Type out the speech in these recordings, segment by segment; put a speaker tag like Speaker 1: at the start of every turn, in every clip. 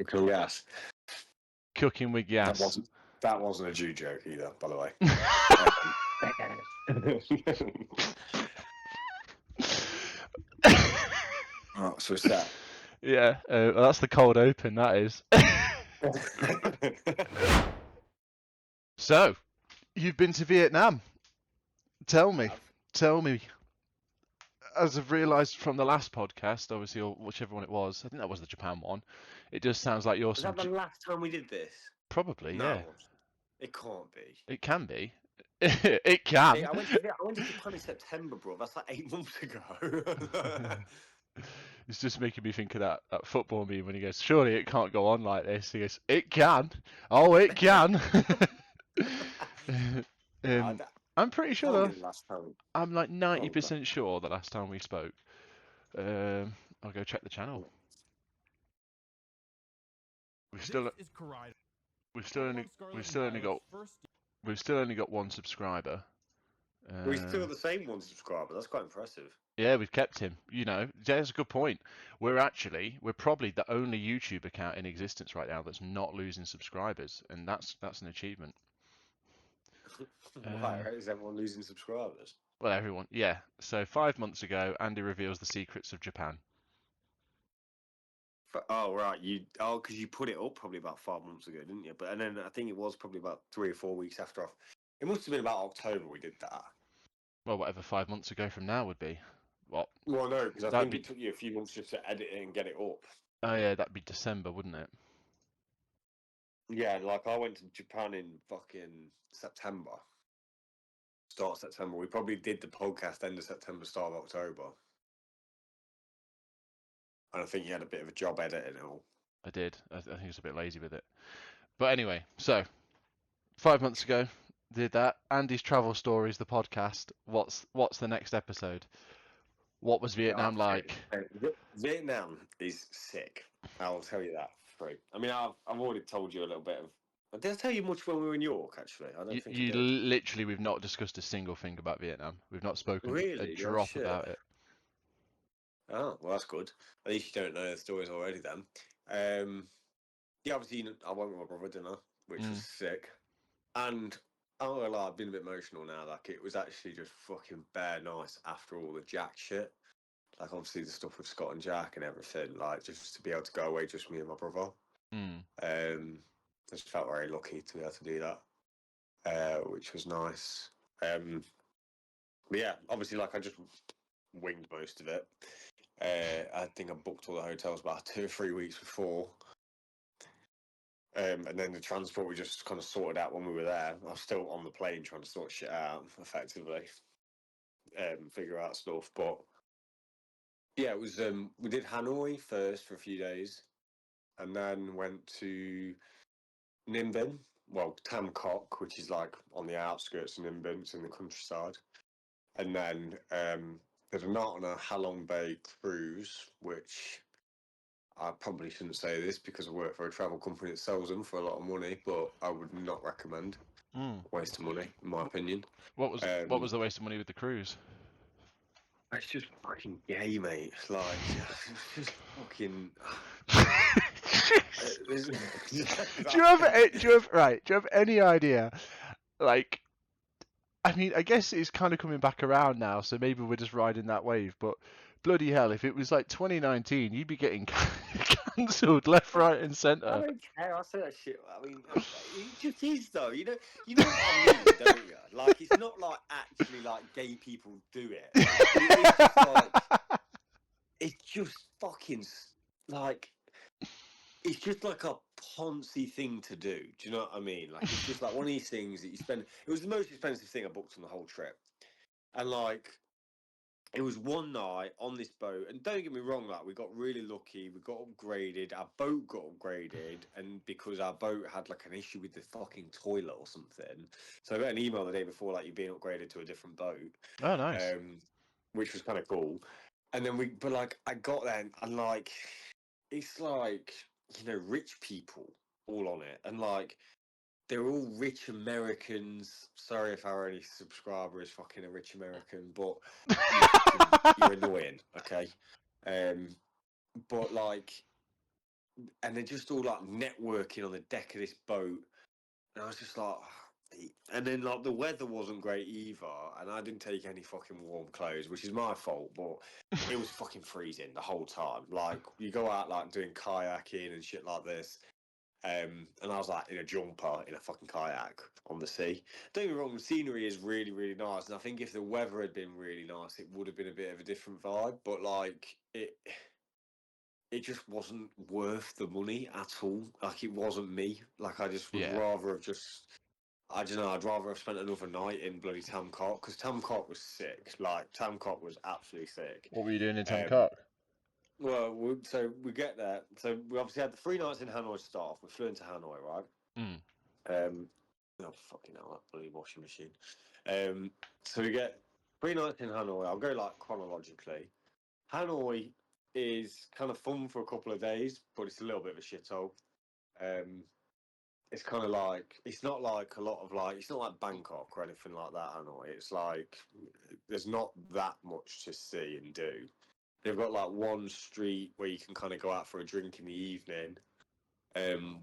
Speaker 1: Cool gas.
Speaker 2: Cooking with gas.
Speaker 1: That wasn't a Jew joke either, by the way. Oh, so it's that.
Speaker 2: Yeah, well, that's the cold open, that is. So, you've been to Vietnam. Tell me. As I've realised from the last podcast, obviously, or whichever one it was, I think that was the Japan one. It just sounds like you're
Speaker 1: Was that the last time we did this?
Speaker 2: Probably,
Speaker 1: no,
Speaker 2: yeah.
Speaker 1: It can't be.
Speaker 2: It can be. It can.
Speaker 1: Hey, I went to Japan in September, bro. That's like 8 months ago.
Speaker 2: It's just making me think of that football meme when he goes, surely it can't go on like this. He goes, it can. Oh, it can. I'm pretty sure though. I'm like 90% sure the last time we spoke. I'll go check the channel. We've still only got one subscriber.
Speaker 1: We still got the same one subscriber. That's quite impressive.
Speaker 2: Yeah, we've kept him. You know, that's a good point. We're probably the only YouTube account in existence right now that's not losing subscribers, and that's an achievement.
Speaker 1: Why is everyone losing subscribers?
Speaker 2: Well, everyone, yeah. So 5 months ago, Andy reveals the secrets of Japan.
Speaker 1: Oh right, because you put it up probably about 5 months ago, didn't you? And then I think it was probably about 3 or 4 weeks after. It must have been about October we did that.
Speaker 2: Well, whatever 5 months ago from now would be. What?
Speaker 1: Well, no, because I think it took you a few months just to edit it and get it up.
Speaker 2: Oh yeah, that'd be December, wouldn't it?
Speaker 1: Yeah, like I went to Japan in fucking September. Start of September. We probably did the podcast end of September, start of October. And I think you had a bit of a job editing it all.
Speaker 2: I did. I think I was a bit lazy with it. But anyway, so 5 months ago, did that. Andy's Travel Stories, the podcast. What's the next episode? What was Vietnam like?
Speaker 1: Vietnam is sick. I'll tell you that. I mean, I've already told you a little bit of. Did I tell you much when we were in York? Actually, I don't think you
Speaker 2: literally. We've not discussed a single thing about Vietnam. We've not spoken a drop about it.
Speaker 1: Oh, well, that's good. At least you don't know the stories already then. Yeah, obviously, I went with my brother dinner, which was sick. And I'm not gonna lie, I've been a bit emotional now. Like, it was actually just fucking bare nice after all the Jack shit. Like, obviously, the stuff with Scott and Jack and everything. Like, just to be able to go away, just me and my brother. I just felt very lucky to be able to do that, which was nice. But yeah, obviously, like, I just winged most of it. I think I booked all the hotels about 2 or 3 weeks before. And then the transport we just kind of sorted out when we were there. I was still on the plane trying to sort shit out, effectively. Figure out stuff. But yeah, it was, we did Hanoi first for a few days. And then went to Ninh Bình, well, Tam Coc, which is like on the outskirts of Ninh Bình, it's in the countryside. And then there's a night on a Halong Bay cruise, which I probably shouldn't say this because I work for a travel company that sells them for a lot of money, but I would not recommend. Waste of money, in my opinion.
Speaker 2: What was the waste of money with the cruise?
Speaker 1: It's just fucking gay, mate. Like, it's just fucking.
Speaker 2: Do you have any idea? Like, I mean, I guess it's kind of coming back around now, so maybe we're just riding that wave. But bloody hell, if it was like 2019, you'd be getting cancelled left, right, and centre.
Speaker 1: I don't care. I say that shit. I mean, it just is though. You know what I mean, don't you? Like, it's not like actually like gay people do it. It's just like, it's just fucking like, it's just like a poncy thing to do. Do you know what I mean? Like, it's just like one of these things that you spend. It was the most expensive thing I booked on the whole trip, and like, it was one night on this boat, and don't get me wrong, like, we got really lucky. We got upgraded. Our boat got upgraded, and because our boat had like an issue with the fucking toilet or something, so I got an email the day before, like, you're being upgraded to a different boat.
Speaker 2: Oh, nice.
Speaker 1: Which was kind of cool. And then but like, I got there, and like, it's like, you know, rich people all on it, and like, they're all rich Americans. Sorry if our only subscriber is fucking a rich American, but you're annoying, okay? But like, and they're just all like networking on the deck of this boat, and I was just like. And then like the weather wasn't great either, and I didn't take any fucking warm clothes, which is my fault. But it was fucking freezing the whole time. Like you go out like doing kayaking and shit like this, and I was like in a jumper in a fucking kayak on the sea. Don't get me wrong, the scenery is really really nice, and I think if the weather had been really nice, it would have been a bit of a different vibe. But like it just wasn't worth the money at all. Like it wasn't me. Like I just would rather have just. I don't know. I'd rather have spent another night in bloody Tamcock because Tamcock was sick. Like Tamcock was absolutely sick.
Speaker 2: What were you doing in
Speaker 1: Um,
Speaker 2: Tamcock?
Speaker 1: well, so we get there. So we obviously had the 3 nights in Hanoi to start off. We flew into Hanoi, right? Oh fucking hell, that bloody washing machine. So we get 3 nights in Hanoi. I'll go like chronologically. Hanoi is kind of fun for a couple of days, but it's a little bit of a shithole. It's kind of like it's not like a lot of like it's not like Bangkok or anything like that. Hanoi. It's like there's not that much to see and do. They've got like one street where you can kind of go out for a drink in the evening,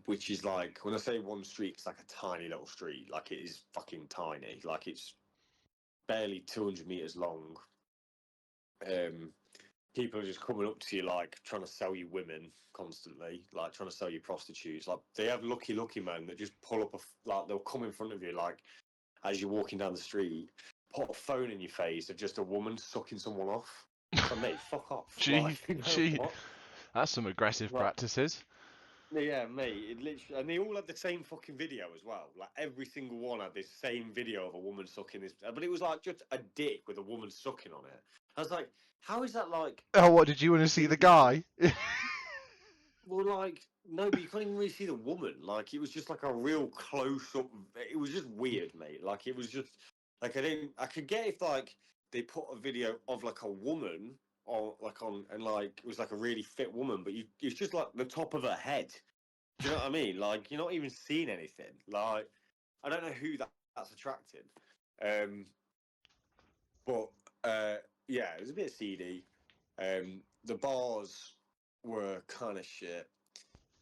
Speaker 1: which is like when I say one street, it's like a tiny little street. Like it is fucking tiny. Like it's barely 200 meters long. People are just coming up to you like trying to sell you women constantly, like trying to sell you prostitutes. Like they have lucky men that just pull up like they'll come in front of you like as you're walking down the street, put a phone in your face of just a woman sucking someone off. So mate, fuck off.
Speaker 2: Gee, that's some aggressive practices.
Speaker 1: Yeah, mate. It literally, and they all had the same fucking video as well. Like every single one had this same video of a woman sucking this, but it was like just a dick with a woman sucking on it. I was like, how is that like?
Speaker 2: Oh, what did you want to see the guy?
Speaker 1: Well, like no, but you can't even really see the woman. Like it was just like a real close up. It was just weird, mate. Like it was just like I didn't. I could get if like they put a video of like a woman or like on and like it was like a really fit woman, but it's just like the top of her head. Do you know what I mean? Like you're not even seeing anything. Like I don't know who that's attracting. Um, but yeah, it was a bit seedy. The bars were kind of shit.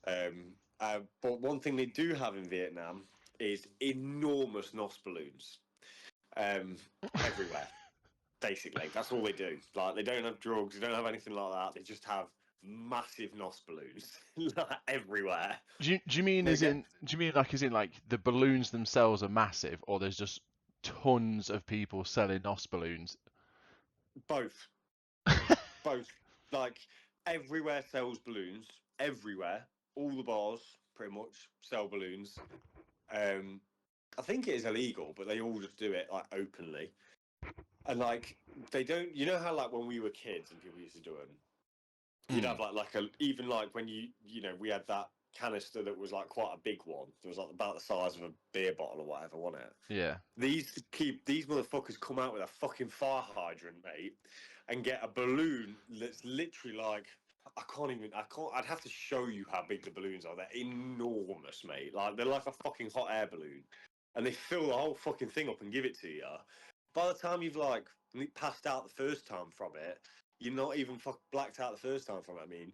Speaker 1: But one thing they do have in Vietnam is enormous NOS balloons everywhere. Basically, that's all they do. Like they don't have drugs, they don't have anything like that. They just have massive NOS balloons like, everywhere.
Speaker 2: Do you mean do you mean like as in like the balloons themselves are massive, or there's just tons of people selling NOS balloons?
Speaker 1: Both. Both. Like everywhere sells balloons. Everywhere. All the bars pretty much sell balloons. I think it is illegal, but they all just do it like openly. And like they don't you know how like when we were kids and people used to do them, you'd have like a even like when you know we had that canister that was like quite a big one. It was like about the size of a beer bottle or whatever, wasn't it?
Speaker 2: Yeah.
Speaker 1: These motherfuckers come out with a fucking fire hydrant, mate, and get a balloon that's literally like I'd have to show you how big the balloons are. They're enormous, mate. Like they're like a fucking hot air balloon. And they fill the whole fucking thing up and give it to you. By the time you've like passed out the first time from it, you're not even blacked out the first time from it. I mean,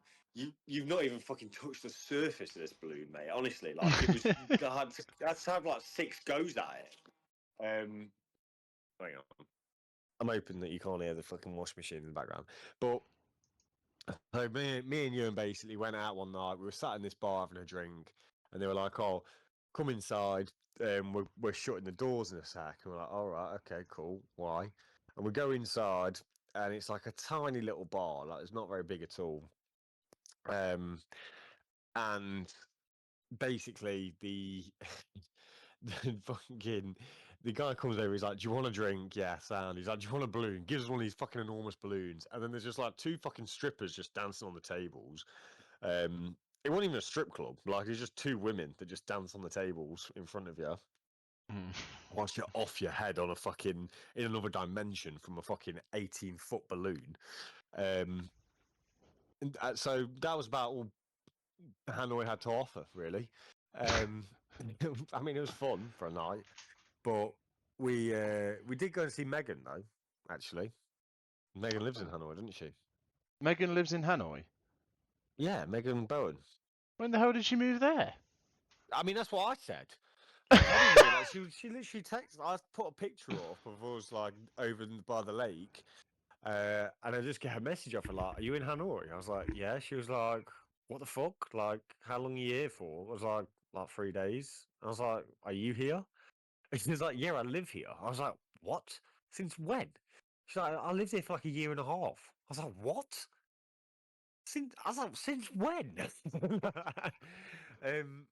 Speaker 1: you've not even fucking touched the surface of this balloon, mate. Honestly, like it was. God, I'd have like 6 goes at it. Hang on. I'm hoping that you can't hear the fucking wash machine in the background. But so me and Ewan basically went out one night. We were sat in this bar having a drink, and they were like, "Oh, come inside. We're shutting the doors in a sec." And we're like, "All right, okay, cool. Why?" And we go inside, and it's like a tiny little bar. Like it's not very big at all. And basically the fucking the guy comes over. He's like, "Do you want a drink?" Yeah, sound. He's like, "Do you want a balloon?" Gives us one of these fucking enormous balloons, and then there's just like 2 fucking strippers just dancing on the tables. It wasn't even a strip club. Like it's just 2 women that just dance on the tables in front of you. Whilst you're off your head on a fucking in another dimension from a fucking 18-foot balloon. So that was about all Hanoi had to offer, really. I mean, it was fun for a night, but we did go and see Megan though. Actually, Megan lives in Hanoi, doesn't she?
Speaker 2: Megan lives in Hanoi.
Speaker 1: Yeah, Megan Bowen.
Speaker 2: When the hell did she move there?
Speaker 1: I mean, that's what I said. Like, I didn't realise she literally texted. I put a picture up of us like over by the lake, and I just get a message off her like, "Are you in Hanoi?" I was like, "Yeah." She was like, "What the fuck? Like, how long are you here for?" I was like 3 days. I was like, "Are you here?" And she was like, "Yeah, I live here." I was like, "What? Since when?" She's like, "I lived here for like a year and a half." I was like, "What? Since when?" um.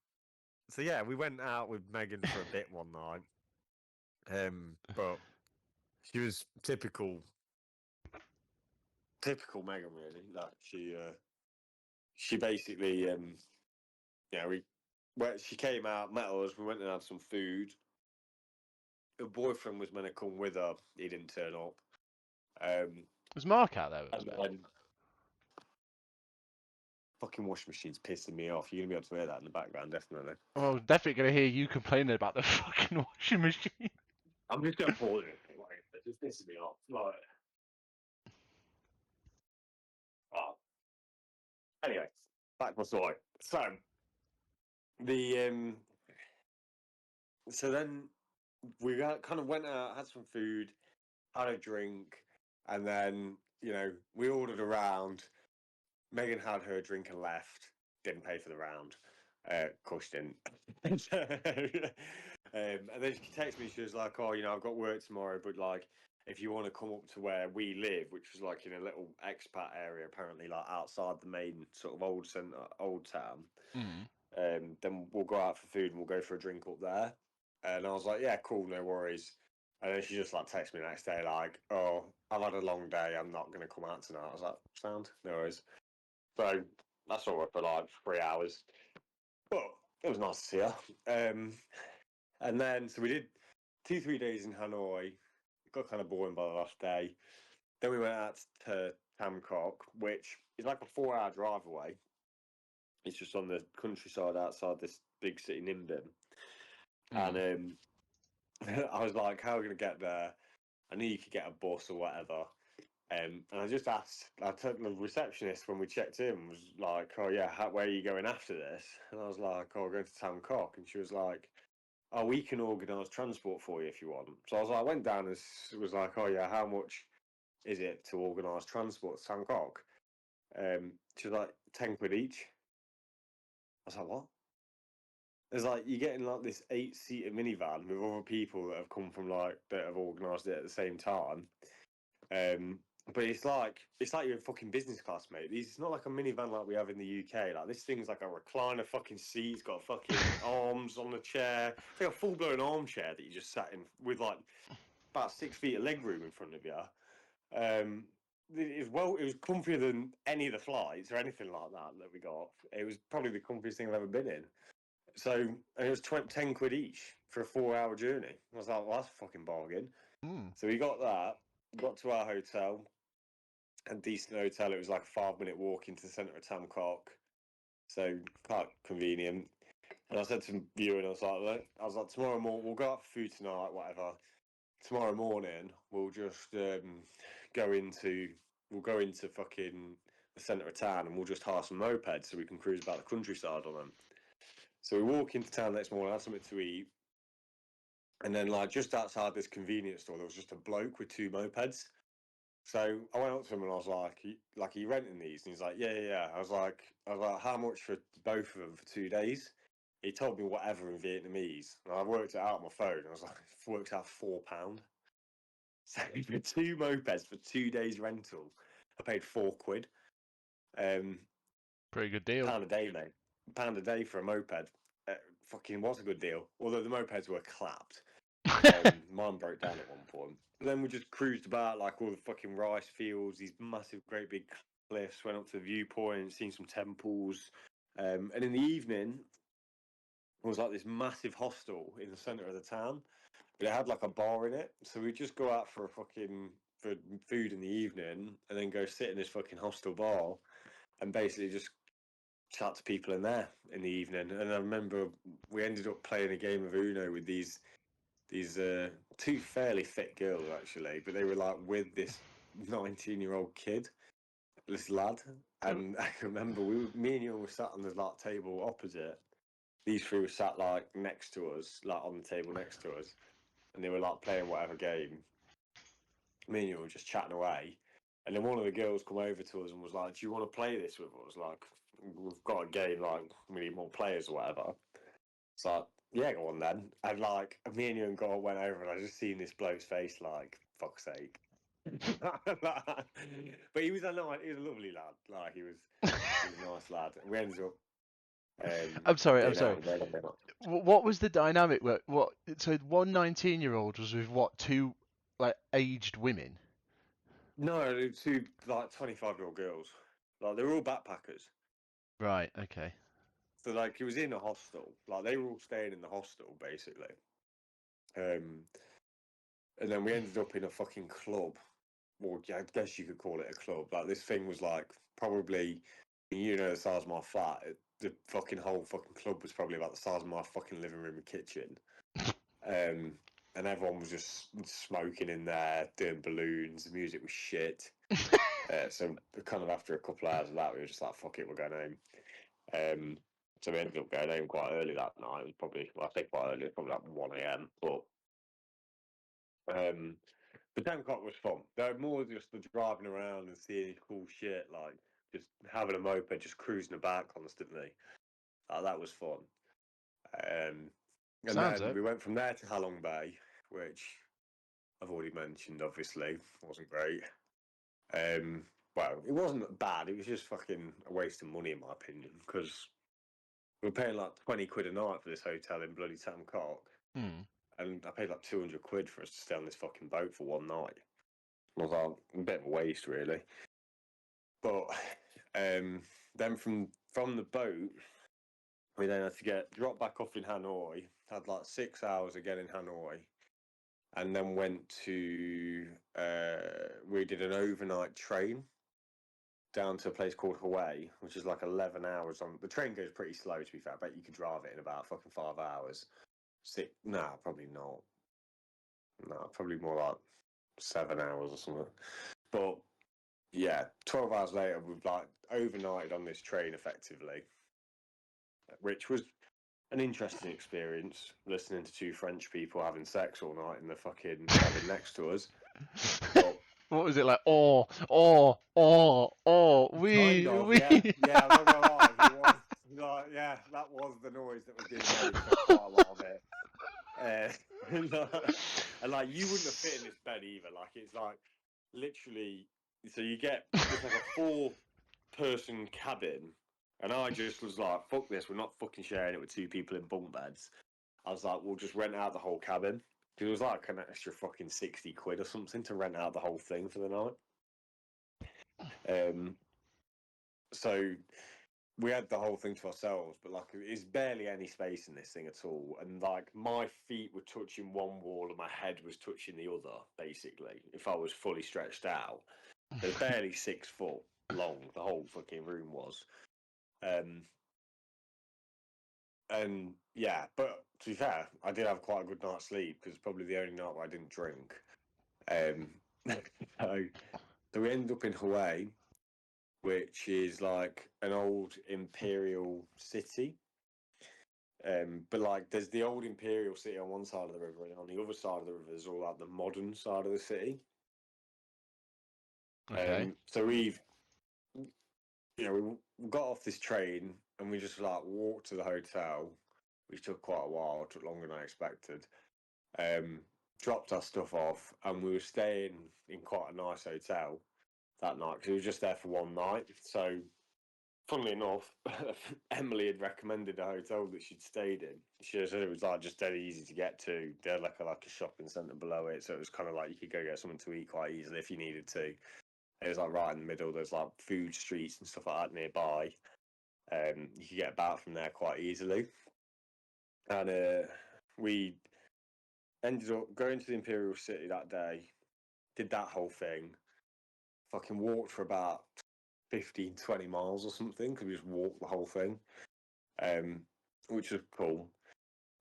Speaker 1: So yeah, we went out with Megan for a bit one night. But she was typical Megan really. Like she basically yeah, she came out, met us, we went and had some food. Her boyfriend was meant to come with her, he didn't turn up.
Speaker 2: Was Mark out there with us,
Speaker 1: And
Speaker 2: mate?
Speaker 1: then fucking washing machine's pissing me off. You're gonna be able to hear that in the background, definitely.
Speaker 2: Well, definitely gonna hear you complaining about the fucking washing machine.
Speaker 1: I'm just gonna pause it. Like, it's just pissing me off. Like, oh. Anyway, back to my story. So the so then we kind of went out, had some food, had a drink, and then we ordered a round. Megan had her drink and left. Didn't pay for the round. Of course, she didn't. And then she texted me. She was like, "Oh, I've got work tomorrow, but like, if you want to come up to where we live, which was like in a little expat area, apparently, like outside the main sort of old centre, old town,
Speaker 2: Mm.
Speaker 1: then we'll go out for food and we'll go for a drink up there." And I was like, "Yeah, cool, no worries." And then she just like texted me the next day, like, "Oh, I've had a long day. I'm not going to come out tonight." I was like, "Sound, no worries." So that's all for like 3 hours. But it was nice to see her. And then, so we did 2, 3 days in Hanoi. It got kind of boring by the last day. Then we went out to Tamcock, which is like a 4-hour drive away. It's just on the countryside outside this big city, Nimbin. And I was like, how are we going to get there? I knew you could get a bus or whatever. And I just asked, I took the receptionist when we checked in, was like, "Oh yeah, where are you going after this?" And I was like, "Oh, we're going to Tamcock." And she was like, "Oh, we can organise transport for you if you want." So I was like, I went down and was like, "Oh yeah, how much is it to organise transport to Tamcock?" She was like, £10 each. I was like, "What?" It's like you're getting like this 8-seater minivan with other people that have come from like that have organised it at the same time. Um, but it's like you're in fucking business class, mate. It's not like a minivan like we have in the UK. Like this thing's like a recliner fucking seat. It's got fucking arms on the chair. It's like a full blown armchair that you just sat in with like about 6 feet of leg room in front of you. It was comfier than any of the flights or anything like that we got. It was probably the comfiest thing I've ever been in. So and it was £10 each for a 4-hour journey. I was like, well, that's a fucking bargain.
Speaker 2: Mm.
Speaker 1: So we got that, got to our hotel, a decent hotel. It was like a 5-minute walk into the centre of Tamcock, so quite convenient. And I said to you, and I was like, tomorrow morning we'll go out for food tonight, whatever. Tomorrow morning we'll just we'll go into fucking the centre of town, and we'll just hire some mopeds so we can cruise about the countryside on them. So we walk into town next morning, had something to eat, and then like just outside this convenience store, there was just a bloke with 2 mopeds. So I went up to him and I was like, "Are you renting these?" And he's like, "Yeah, yeah, yeah." I was like, "How much for both of them for 2 days?" He told me whatever in Vietnamese, and I worked it out on my phone. I was like, "It works out £4." So for 2 mopeds for 2 days rental, I paid £4. Um,
Speaker 2: Pretty good deal.
Speaker 1: pound a day, mate. Pound a day for a moped. Fucking was a good deal. Although the mopeds were clapped. Mine broke down at one point. Then we just cruised about like all the fucking rice fields, these massive, great big cliffs. Went up to the viewpoint, seen some temples, and in the evening, it was like this massive hostel in the centre of the town, but it had like a bar in it. So we'd just go out for food in the evening, and then go sit in this fucking hostel bar, and basically just chat to people in there in the evening. And I remember we ended up playing a game of Uno with these 2 fairly fit girls actually, but they were like with this 19-year-old kid, this lad. And I remember me and you were sat on the like table opposite. These three were sat like next to us, like on the table next to us, and they were like playing whatever game. Me and you were just chatting away, and then one of the girls come over to us and was like, "Do you want to play this with us? Like, we've got a game, like we need more players or whatever." It's like, yeah, go on then. And like, me and you and God went over, and I just seen this bloke's face, like, fuck's sake. But he was a lovely lad. Like he was a nice lad. And we ended up.
Speaker 2: I'm sorry.
Speaker 1: Getting out of bed.
Speaker 2: What was the dynamic? What? So one 19-year-old was with what? Two like aged women.
Speaker 1: No, they were two like 25-year-old girls. Like they were all backpackers.
Speaker 2: Right. Okay.
Speaker 1: So like he was in a hostel. Like they were all staying in the hostel basically. And then we ended up in a fucking club. Or I guess you could call it a club. Like this thing was like probably, the size of my flat. The fucking whole fucking club was probably about the size of my fucking living room and kitchen. And everyone was just smoking in there, doing balloons. The music was shit. So kind of after a couple of hours of that, we were just like, "Fuck it, we're going home." So we ended up going home quite early that night. It was probably, well, I say quite early, it was probably like 1 a.m. But 10 o'clock was fun. They're more just the driving around and seeing cool shit, like just having a moped, just cruising about constantly. That was fun. And
Speaker 2: Sounds
Speaker 1: then
Speaker 2: it.
Speaker 1: we went from there to Halong Bay, which I've already mentioned, obviously, wasn't great. Well, it wasn't bad. It was just fucking a waste of money, in my opinion, because we were paying like 20 quid a night for this hotel in bloody Tamcock. And I paid like 200 quid for us to stay on this fucking boat for one night. It was like a bit of a waste, really. But then from the boat, we then had to get dropped back off in Hanoi. Had like 6 hours again in Hanoi, and then went to we did an overnight train down to a place called Hawaii, which is like 11 hours on. The train goes pretty slow, to be fair. I bet you could drive it in about fucking 5 hours. Nah, probably not. No, probably more like 7 hours or something. But yeah, 12 hours later, we've like overnighted on this train effectively, which was an interesting experience, listening to two French people having sex all night in the fucking cabin next to us. But
Speaker 2: What was it like?
Speaker 1: kind
Speaker 2: We,
Speaker 1: of,
Speaker 2: we.
Speaker 1: yeah, I'm not gonna lie, it was like, yeah, that was the noise that was being made for quite a lot of it. And like you wouldn't have fit in this bed either. Like it's like literally, so you get it's like a 4-person cabin, and I just was like, "Fuck this, we're not fucking sharing it with two people in bunk beds." I was like, "We'll just rent out the whole cabin." Because it was like an extra fucking 60 quid or something to rent out the whole thing for the night. So we had the whole thing to ourselves, but like there's barely any space in this thing at all. And like my feet were touching one wall and my head was touching the other, basically, if I was fully stretched out. There's barely 6 foot long, the whole fucking room was. And yeah, but to be fair, I did have quite a good night's sleep because probably the only night where I didn't drink. So, so we ended up in Hawaii, which is like an old imperial city. But like, there's the old imperial city on one side of the river, and on the other side of the river is all like the modern side of the city.
Speaker 2: Okay.
Speaker 1: So we got off this train and we just like walked to the hotel, which took quite a while, took longer than I expected. Dropped our stuff off, and we were staying in quite a nice hotel that night because we were just there for one night. So, funnily enough, Emily had recommended a hotel that she'd stayed in. She said it was like just dead easy to get to. They had like a shopping centre below it, so it was kind of like you could go get something to eat quite easily if you needed to. It was like right in the middle. There's like food streets and stuff like that nearby. You could get about from there quite easily. And we ended up going to the Imperial City that day, did that whole thing, fucking walked for about 15, 20 miles or something, because we just walked the whole thing, which was cool.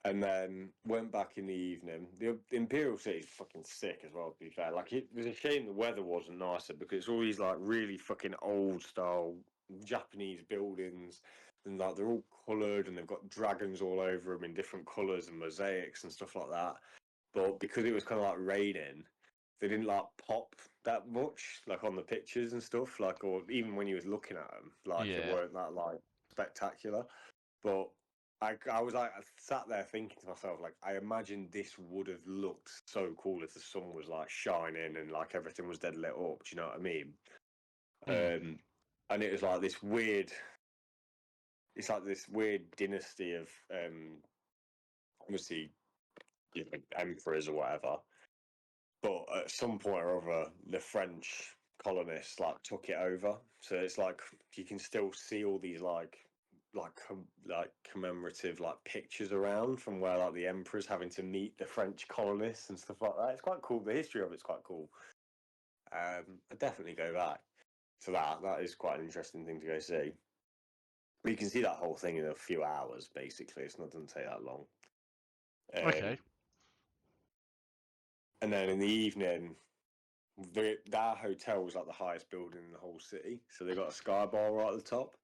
Speaker 1: And then went back in the evening. The Imperial City is fucking sick as well, to be fair. Like, it was a shame the weather wasn't nicer because it's all these, like, really fucking old style Japanese buildings, and like they're all coloured and they've got dragons all over them in different colours and mosaics and stuff like that. But because it was kind of like raining, they didn't like pop that much, like on the pictures and stuff, like, or even when you was looking at them, like it
Speaker 2: Yeah.
Speaker 1: weren't that like spectacular. But I was like, I sat there thinking to myself, like, I imagine this would have looked so cool if the sun was like shining and like everything was dead lit up. Do you know what I mean? And it was like this weird. It's like this weird dynasty of obviously, you know, emperors or whatever. But at some point or other, the French colonists like took it over. So it's like you can still see all these like commemorative like pictures around from where like the emperors having to meet the French colonists and stuff like that. It's quite cool. The history of it's quite cool. I'd definitely go back to that. That is quite an interesting thing to go see. But you can see that whole thing in a few hours, basically. It doesn't take that long.
Speaker 2: Okay.
Speaker 1: And then in the evening, that hotel was like the highest building in the whole city. So they got a sky bar right at the top.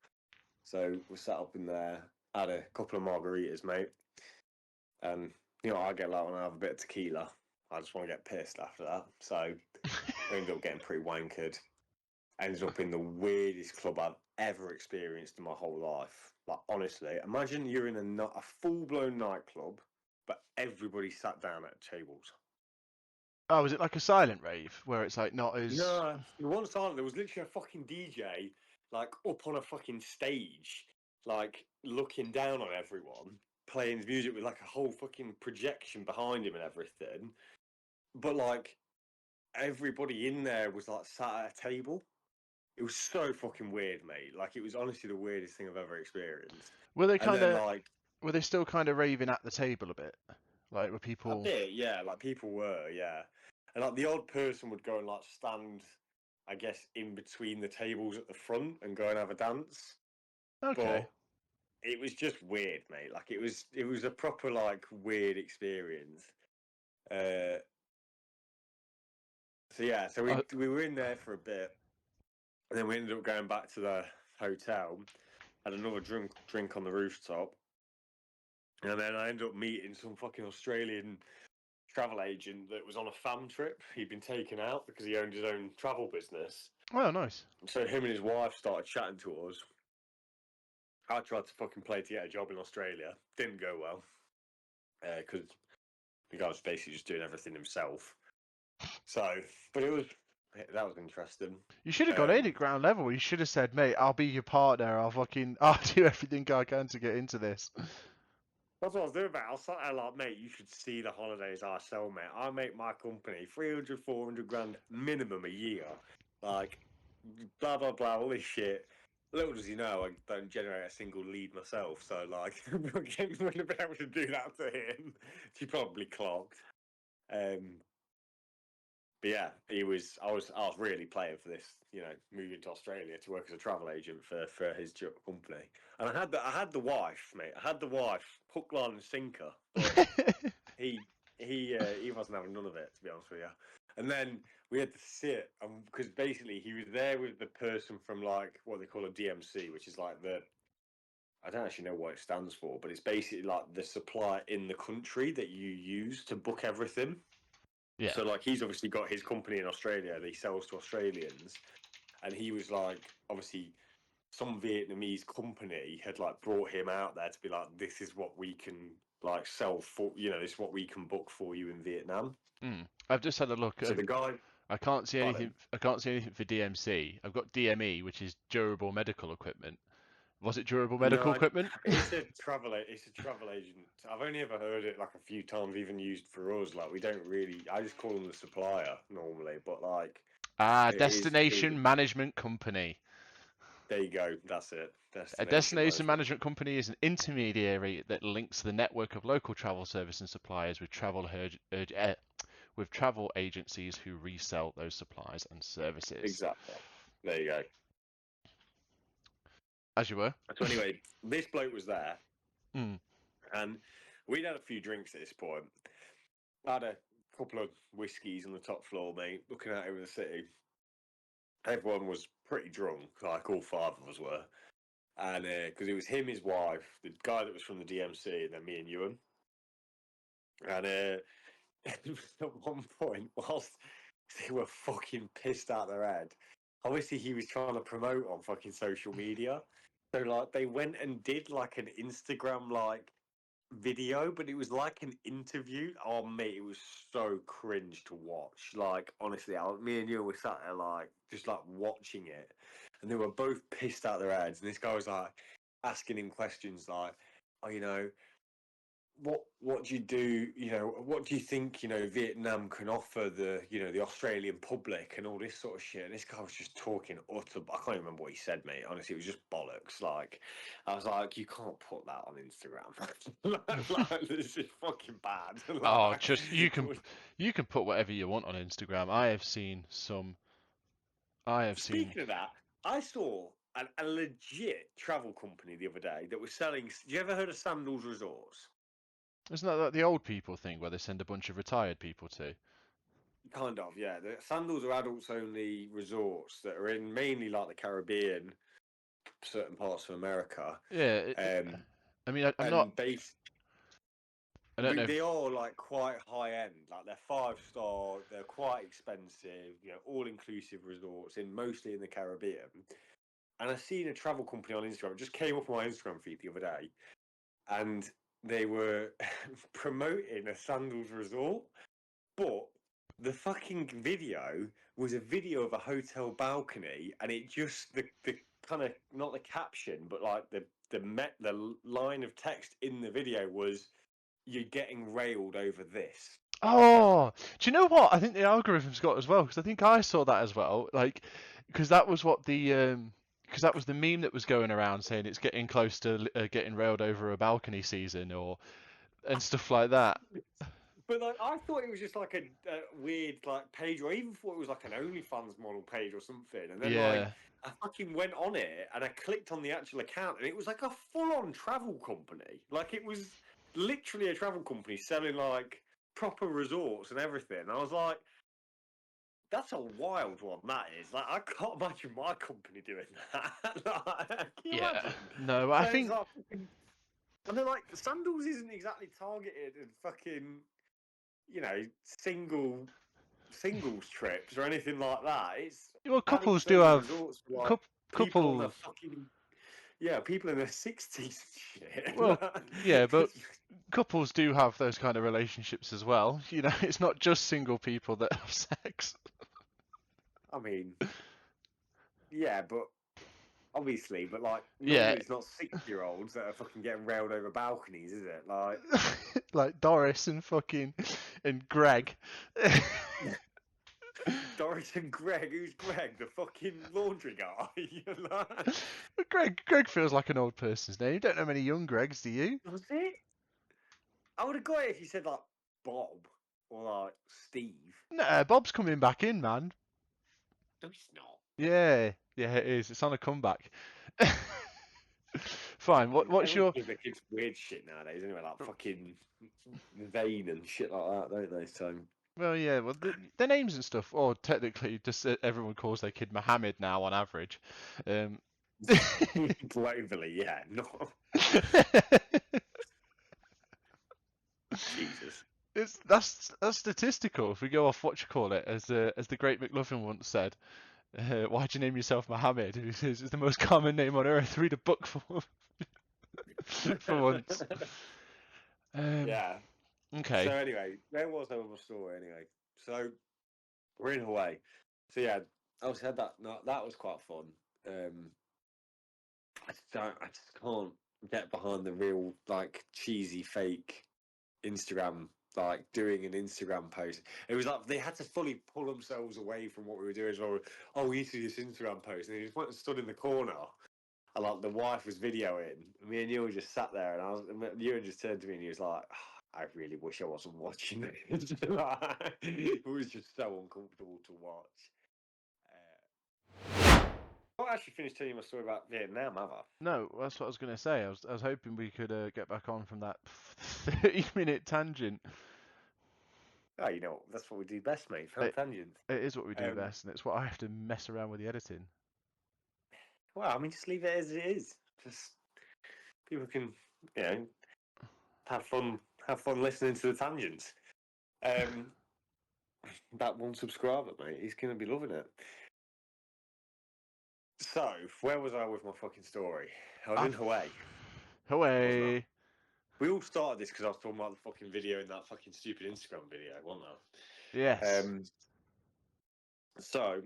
Speaker 1: So we sat up in there, had a couple of margaritas, mate. And, you know, I get like when I have a bit of tequila, I just want to get pissed after that. So I ended up getting pretty wankered. Ended up in the weirdest club I've ever experienced in my whole life. Like, honestly, imagine you're in a full-blown nightclub, but everybody sat down at tables.
Speaker 2: Oh, was it like a silent rave where it's like not as?
Speaker 1: No, the one silent, there was literally a fucking DJ, like, up on a fucking stage, like, looking down on everyone, playing his music with, like, a whole fucking projection behind him and everything. But, like, everybody in there was, like, sat at a table. It was so fucking weird, mate. Like, it was honestly the weirdest thing I've ever experienced.
Speaker 2: Were they
Speaker 1: And
Speaker 2: kind
Speaker 1: then,
Speaker 2: of?
Speaker 1: like,
Speaker 2: Were they still kind of raving at the table a bit? Like were
Speaker 1: a
Speaker 2: people?
Speaker 1: bit, yeah, like, people were, yeah. And, like, the odd person would go and, like, stand, I guess, in between the tables at the front and go and have a dance.
Speaker 2: Okay.
Speaker 1: But it was just weird, mate. Like, it was a proper, like, weird experience. So, yeah, so we were in there for a bit. And then we ended up going back to the hotel, had another drink on the rooftop, and then I ended up meeting some fucking Australian travel agent that was on a fam trip. He'd been taken out because he owned his own travel business.
Speaker 2: Oh, nice.
Speaker 1: So him and his wife started chatting to us. I tried to fucking play to get a job in Australia. Didn't go well because the guy was basically just doing everything himself. So, but that was interesting.
Speaker 2: You should have got in at ground level. You should have said, "Mate, I'll be your partner. I'll do everything I can to get into this."
Speaker 1: That's what I was doing, mate. I was sat there like, mate, you should see the holidays I sell, mate. I make my company 300, 400 grand minimum a year. Like, blah, blah, blah, all this shit. Little does he know, I don't generate a single lead myself. So, like, I wouldn't have been able to do that to him. He probably clocked. But yeah, I was really playing for this, you know, moving to Australia to work as a travel agent for his company. And I had the wife, mate. I had the wife, hook, line, and sinker. But he wasn't having none of it, to be honest with you. And then we had to sit, because basically he was there with the person from like what they call a DMC, which is like I don't actually know what it stands for, but it's basically like the supplier in the country that you use to book everything.
Speaker 2: Yeah.
Speaker 1: So, like, he's obviously got his company in Australia that he sells to Australians. And he was like, obviously, some Vietnamese company had like brought him out there to be like, this is what we can like sell for, you know, this is what we can book for you in Vietnam.
Speaker 2: I've just had a look.
Speaker 1: So the guy,
Speaker 2: I can't see
Speaker 1: pardon?
Speaker 2: anything. I can't see anything for DMC. I've got DME, which is durable medical equipment. Was it durable medical
Speaker 1: No,
Speaker 2: equipment?
Speaker 1: it's a travel agent. I've only ever heard it like a few times, even used for us. Like, we don't really, I just call them the supplier normally, but like, it is.
Speaker 2: Destination Management Company.
Speaker 1: There you go. That's it.
Speaker 2: A
Speaker 1: Destination
Speaker 2: destination
Speaker 1: management.
Speaker 2: management company is an intermediary that links the network of local travel service and suppliers with travel agencies who resell those supplies and services.
Speaker 1: Exactly. There you go.
Speaker 2: As you were.
Speaker 1: So anyway, this bloke was there,
Speaker 2: Mm.
Speaker 1: and we'd had a few drinks at this point. I had a couple of whiskies on the top floor, mate, looking out over the city. Everyone was pretty drunk, like all five of us were, and because it was him, his wife, the guy that was from the DMC, and then me and Ewan, and at one point, whilst they were fucking pissed out their head, obviously he was trying to promote on fucking social media. So like they went and did like an Instagram like video, but it was like an interview. Oh mate, it was so cringe to watch. Like honestly, me and you were sat there like just like watching it, and they were both pissed out their heads. And this guy was like asking him questions like, "Oh, what do you do? What do you think? Vietnam can offer the Australian public and all this sort of shit." And this guy was just talking utter. I can't even remember what he said, mate. Honestly, it was just bollocks. Like, I was like, you can't put that on Instagram. like, this is fucking bad.
Speaker 2: Oh,
Speaker 1: like,
Speaker 2: just you can put whatever you want on Instagram. I have seen.
Speaker 1: Speaking of that, I saw a legit travel company the other day that was selling. Do you ever heard of Sandals Resorts?
Speaker 2: Isn't that like the old people thing where they send a bunch of retired people to?
Speaker 1: Kind of, yeah. The Sandals are adults only resorts that are in mainly like the Caribbean, certain parts of America.
Speaker 2: Yeah.
Speaker 1: Um,
Speaker 2: I mean, I'm not.
Speaker 1: and base,
Speaker 2: I don't know.
Speaker 1: they are like quite high end. Like they're 5-star, they're quite expensive. All inclusive resorts in mostly in the Caribbean. And I seen a travel company on Instagram. It just came up on my Instagram feed the other day, and they were promoting a Sandals resort, but the fucking video was a video of a hotel balcony, and it just the kind of not the caption, but like the line of text in the video was, "You're getting railed over this."
Speaker 2: Oh, do you know what? I think the algorithm's got as well because I think I saw that as well. Like, because that was what because that was the meme that was going around saying it's getting close to getting railed over a balcony season or and stuff like that.
Speaker 1: But like, I thought it was just like a weird like page, or even thought it was like an OnlyFans model page or something. And then like
Speaker 2: Yeah.
Speaker 1: I fucking went on it and I clicked on the actual account, and it was like a full-on travel company. Like it was literally a travel company selling like proper resorts and everything. And I was like, that's a wild one. That is like I can't imagine my company doing that. Like, can you
Speaker 2: Yeah.
Speaker 1: imagine?
Speaker 2: No,
Speaker 1: So
Speaker 2: I
Speaker 1: it's
Speaker 2: think.
Speaker 1: like, and they're like, Sandals isn't exactly targeted at fucking single singles trips or anything like that. It's
Speaker 2: Well, couples
Speaker 1: adults
Speaker 2: do
Speaker 1: only
Speaker 2: have
Speaker 1: resorts for like people on the
Speaker 2: couples.
Speaker 1: fucking people in their 60s and
Speaker 2: Well,
Speaker 1: shit.
Speaker 2: yeah, but couples do have those kind of relationships as well. It's not just single people that have sex.
Speaker 1: I mean, yeah, but obviously, but like
Speaker 2: Yeah.
Speaker 1: normally it's not 6-year-olds that are fucking getting railed over balconies, is it? Like
Speaker 2: Like Doris and fucking and Greg.
Speaker 1: Doris and Greg. Who's Greg? The fucking laundry guy.
Speaker 2: Greg feels like an old person's name. You don't know many young Gregs, do you?
Speaker 1: Was it? I would have got it if you said like Bob or like Steve.
Speaker 2: Nah, Bob's coming back in, man.
Speaker 1: No, he's not.
Speaker 2: Yeah, yeah, it is. It's on a comeback. Fine. What's
Speaker 1: Everyone
Speaker 2: your?
Speaker 1: gives their kids weird shit nowadays, anyway, like fucking vain and shit like that, don't they? So
Speaker 2: Well, yeah. Well, their names and stuff. Or technically, just everyone calls their kid Mohammed now on average. Um,
Speaker 1: globally, yeah, not Jesus.
Speaker 2: that's statistical. If we go off what you call it, as the great McLuhan once said, why'd you name yourself Mohammed? He says it's the most common name on earth. Read a book for for once.
Speaker 1: Yeah.
Speaker 2: Okay.
Speaker 1: So anyway, where was I with my story? Anyway, so we're in Hawaii. So yeah, I also had that. No, that was quite fun. I just can't get behind the real like cheesy fake Instagram, like doing an Instagram post. It was like they had to fully pull themselves away from what we were doing. So, oh, we need to do this Instagram post, and they just went and stood in the corner. And like the wife was videoing, and me and you just sat there, and Ewan just turned to me and he was like, "I really wish I wasn't watching this." Like, it was just so uncomfortable to watch. I not actually finished telling you my story about Vietnam, have I?
Speaker 2: No, that's what I was going to say. I was hoping we could get back on from that 30-minute tangent.
Speaker 1: Oh, that's what we do best, mate. Fan
Speaker 2: It,
Speaker 1: tangents.
Speaker 2: it is what we do
Speaker 1: Um,
Speaker 2: best, and it's what I have to mess around with the editing.
Speaker 1: Well, I mean, just leave it as it is. Just people can, you know, have fun listening to the tangents. That one subscriber, mate, he's gonna be loving it. So, where was I with my fucking story? I was in Hawaii.
Speaker 2: Hawaii.
Speaker 1: We all started this because I was talking about the fucking video in that fucking stupid Instagram video, wasn't I?
Speaker 2: Yes.
Speaker 1: So,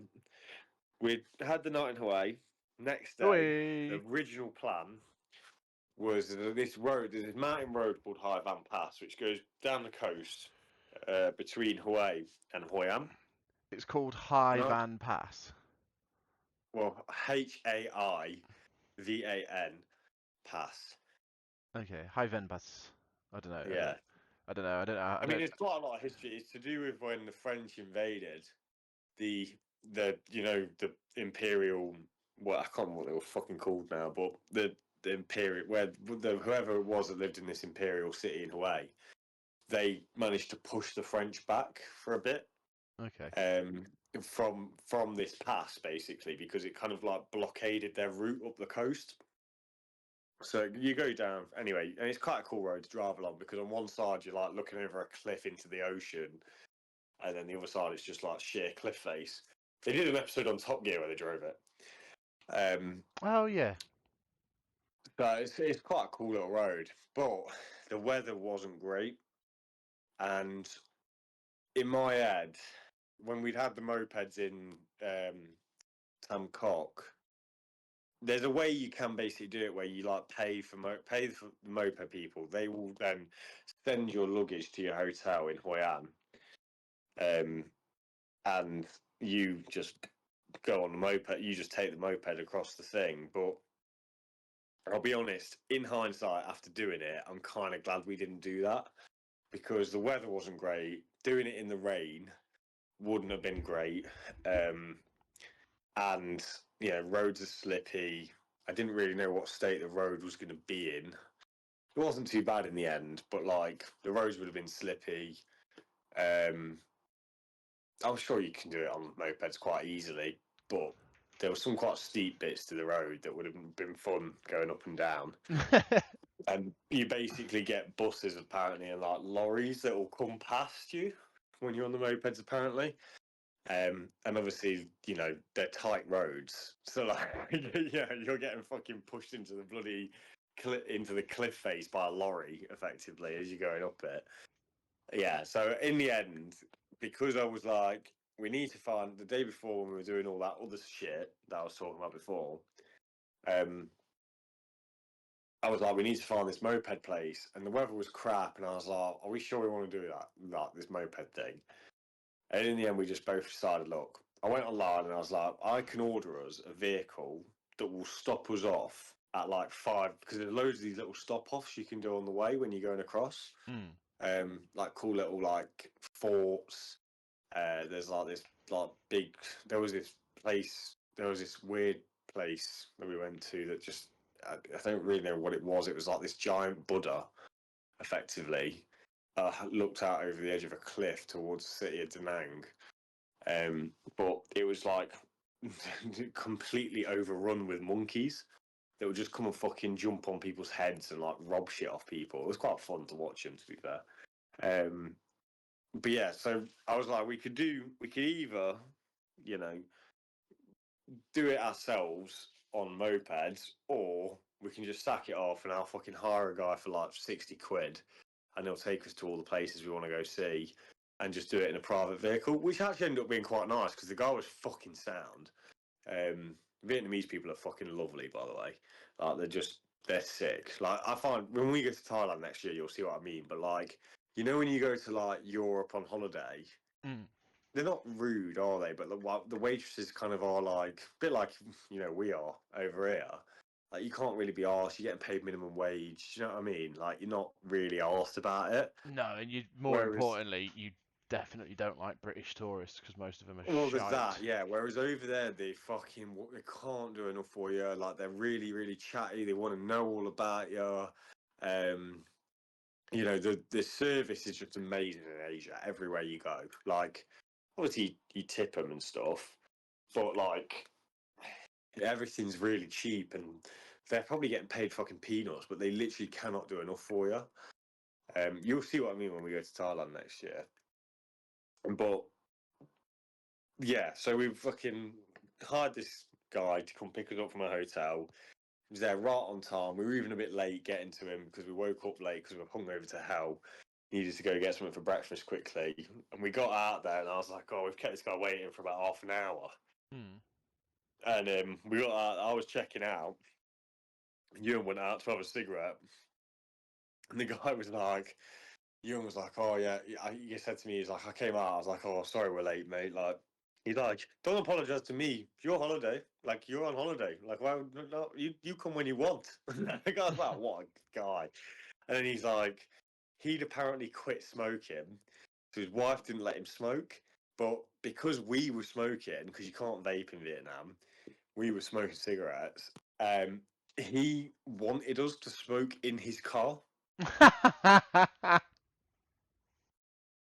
Speaker 1: we had the night in Hawaii. Next day,
Speaker 2: Hawaii.
Speaker 1: the original plan was this road, there's this mountain road called High Van Pass, which goes down the coast between Hawaii and Hoi An.
Speaker 2: It's called High Van Pass.
Speaker 1: Well, Haivan Pass.
Speaker 2: Okay, High Van Pass. I don't know.
Speaker 1: Yeah.
Speaker 2: I don't know.
Speaker 1: I mean, it's quite a lot of history. It's to do with when the French invaded the imperial. Well, I can't remember what they were fucking called now, but the imperial whoever it was that lived in this imperial city in Hawaii, they managed to push the French back for a bit.
Speaker 2: Okay.
Speaker 1: From this pass basically because it kind of like blockaded their route up the coast. So you go down anyway, and it's quite a cool road to drive along because on one side you're like looking over a cliff into the ocean, and then the other side it's just like sheer cliff face. They did an episode on Top Gear where they drove it.
Speaker 2: Oh yeah.
Speaker 1: But it's quite a cool little road, but the weather wasn't great, and in my head, when we'd had the mopeds in Tamcock, there's a way you can basically do it where you like pay for the moped people. They will then send your luggage to your hotel in Hoi An, and you just go on the moped. You just take the moped across the thing. But I'll be honest, in hindsight, after doing it, I'm kind of glad we didn't do that because the weather wasn't great. Doing it in the rain wouldn't have been great. And roads are slippy. I didn't really know what state the road was going to be in. It wasn't too bad in the end, but like the roads would have been slippy. I'm sure you can do it on mopeds quite easily, but there were some quite steep bits to the road that would have been fun going up and down. And you basically get buses apparently and like lorries that will come past you when you're on the mopeds apparently. And obviously, they're tight roads, so like, you're getting fucking pushed into the bloody into the cliff face by a lorry, effectively, as you're going up it. Yeah. So in the end, because I was like, we need to find the day before when we were doing all that other shit that I was talking about before. I was like, we need to find this moped place, and the weather was crap, and I was like, are we sure we want to do that, like this moped thing? And in the end, we just both decided, look, I went online and I was like, I can order us a vehicle that will stop us off at like 5, because there's loads of these little stop-offs you can do on the way when you're going across. Like cool little like forts. There's like this like big, there was this weird place that we went to that just, I don't really know what it was. It was like this giant Buddha, effectively. Looked out over the edge of a cliff towards the city of Da Nang. But it was like completely overrun with monkeys that would just come and fucking jump on people's heads and like rob shit off people. It was quite fun to watch them, to be fair. But yeah, so I was like, we could either, do it ourselves on mopeds, or we can just sack it off and I'll fucking hire a guy for like 60 quid and he'll take us to all the places we want to go see and just do it in a private vehicle, which actually ended up being quite nice because the guy was fucking sound. Vietnamese people are fucking lovely, by the way. Like they're sick. Like I find when we go to Thailand next year, you'll see what I mean. But like, when you go to like Europe on holiday, they're not rude, are they? But the waitresses kind of are like a bit like we are over here. Like you can't really be arsed. You're getting paid minimum wage. Do you know what I mean? Like you're not really arsed about it.
Speaker 2: No, and more importantly, you definitely don't like British tourists because most of them are
Speaker 1: Well,
Speaker 2: shite.
Speaker 1: there's that, yeah. Whereas over there, they can't do enough for you. Like they're really, really chatty. They want to know all about you. The service is just amazing in Asia. Everywhere you go, like obviously you tip them and stuff, but like everything's really cheap, and they're probably getting paid fucking peanuts, but they literally cannot do enough for you. You'll see what I mean when we go to Thailand next year. But yeah, so we've fucking hired this guy to come pick us up from our hotel. He was there right on time. We were even a bit late getting to him because we woke up late because we were hungover to hell. Needed to go get something for breakfast quickly, and we got out there, and I was like, "Oh, we've kept this guy waiting for about half an hour."
Speaker 2: Hmm.
Speaker 1: And we got out. I was checking out. And Ewan went out to have a cigarette, and the guy was like, Ewan was like, "Oh yeah," he said to me, "He's like, I came out. I was like, oh, sorry, we're late, mate. Like, he's like, don't apologize to me. It's your holiday. Like, you're on holiday. Like, why? No, you come when you want." The guy's like, "What a guy!" And then he's like, he'd apparently quit smoking, so his wife didn't let him smoke. But because we were smoking, because you can't vape in Vietnam, we were smoking cigarettes. He wanted us to smoke in his car.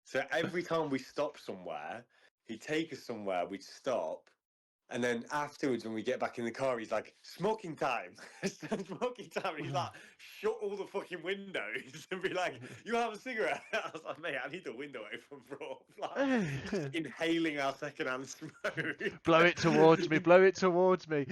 Speaker 1: So every time we stopped somewhere, he'd take us somewhere, we'd stop, and then afterwards, when we get back in the car, he's like, "Smoking time, smoking time." And he's like, shut all the fucking windows and be like, "You have a cigarette?" I was like, "Mate, I need the window open, bro." Like, just inhaling our secondhand smoke.
Speaker 2: Blow it towards me. Blow it towards me.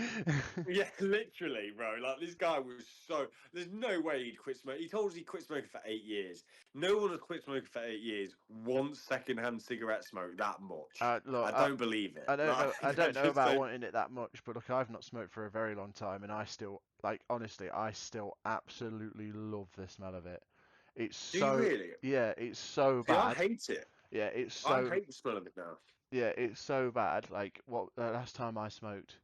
Speaker 1: Yeah, literally, bro. Like, this guy was so. There's no way he'd quit smoking. He told us he quit smoking for 8 years. No one has quit smoking for 8 years. Wants secondhand cigarette smoke that much.
Speaker 2: Look,
Speaker 1: I don't believe it.
Speaker 2: I don't know. I
Speaker 1: Like,
Speaker 2: don't know
Speaker 1: just
Speaker 2: about
Speaker 1: don't.
Speaker 2: wanting it that much, but look, I've not smoked for a very long time, and I still, like, honestly, I still absolutely love the smell of it. It's
Speaker 1: Do you
Speaker 2: so,
Speaker 1: really?
Speaker 2: yeah, it's so
Speaker 1: See, I
Speaker 2: bad.
Speaker 1: hate it.
Speaker 2: Yeah, it's
Speaker 1: I
Speaker 2: so,
Speaker 1: hate the smell of it now.
Speaker 2: yeah, it's so bad. Like, what last time I smoked,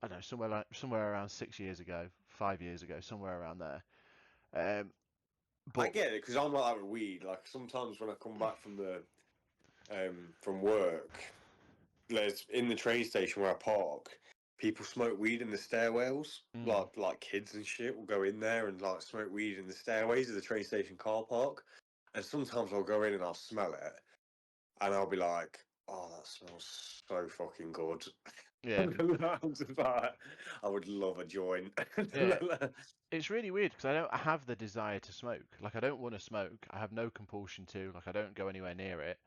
Speaker 2: I don't know, somewhere around 6 years ago, 5 years ago, somewhere around there.
Speaker 1: I
Speaker 2: But
Speaker 1: get it because I'm like that with weed. Like, sometimes when I come back from work, there's in the train station where I park, people smoke weed in the stairwells.
Speaker 2: mm,
Speaker 1: Like kids and shit will go in there and like smoke weed in the stairways of the train station car park. And sometimes I'll go in and I'll smell it, and I'll be like, "Oh, that smells so fucking good."
Speaker 2: yeah,
Speaker 1: I'm just like, I would love a joint.
Speaker 2: yeah, it's really weird because I don't have the desire to smoke. Like, I don't want to smoke. I have no compulsion to. Like, I don't go anywhere near it.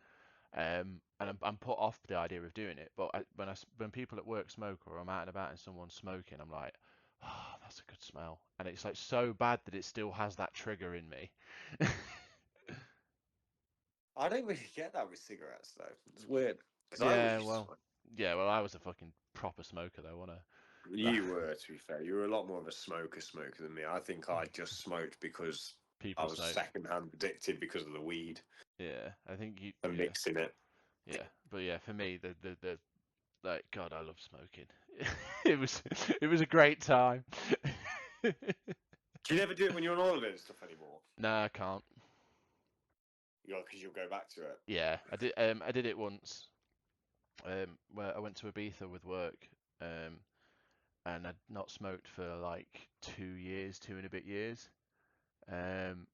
Speaker 2: And I'm put off the idea of doing it. But when people at work smoke or I'm out and about and someone's smoking, I'm like, oh, that's a good smell. And it's like so bad that it still has that trigger in me.
Speaker 1: I don't really get that with cigarettes though. It's weird because I always
Speaker 2: Yeah,
Speaker 1: used to
Speaker 2: well,
Speaker 1: smoke.
Speaker 2: yeah, well, I was a fucking proper smoker though, wasn't I?
Speaker 1: You were, to be fair, you were a lot more of a smoker than me. I think I just smoked because I
Speaker 2: People
Speaker 1: was
Speaker 2: smoke.
Speaker 1: secondhand addicted because of the weed
Speaker 2: Yeah, I think you.
Speaker 1: and
Speaker 2: Yeah,
Speaker 1: mixing it.
Speaker 2: yeah, but yeah, for me, the like, God, I love smoking. It was it was a great time.
Speaker 1: Do you never do it when you're on holiday and stuff anymore?
Speaker 2: No, I can't.
Speaker 1: You because you'll go back to it.
Speaker 2: Yeah, I did. I did it once. Where I went to Ibiza with work. And I'd not smoked for like 2 years, 2 and a bit years. Um,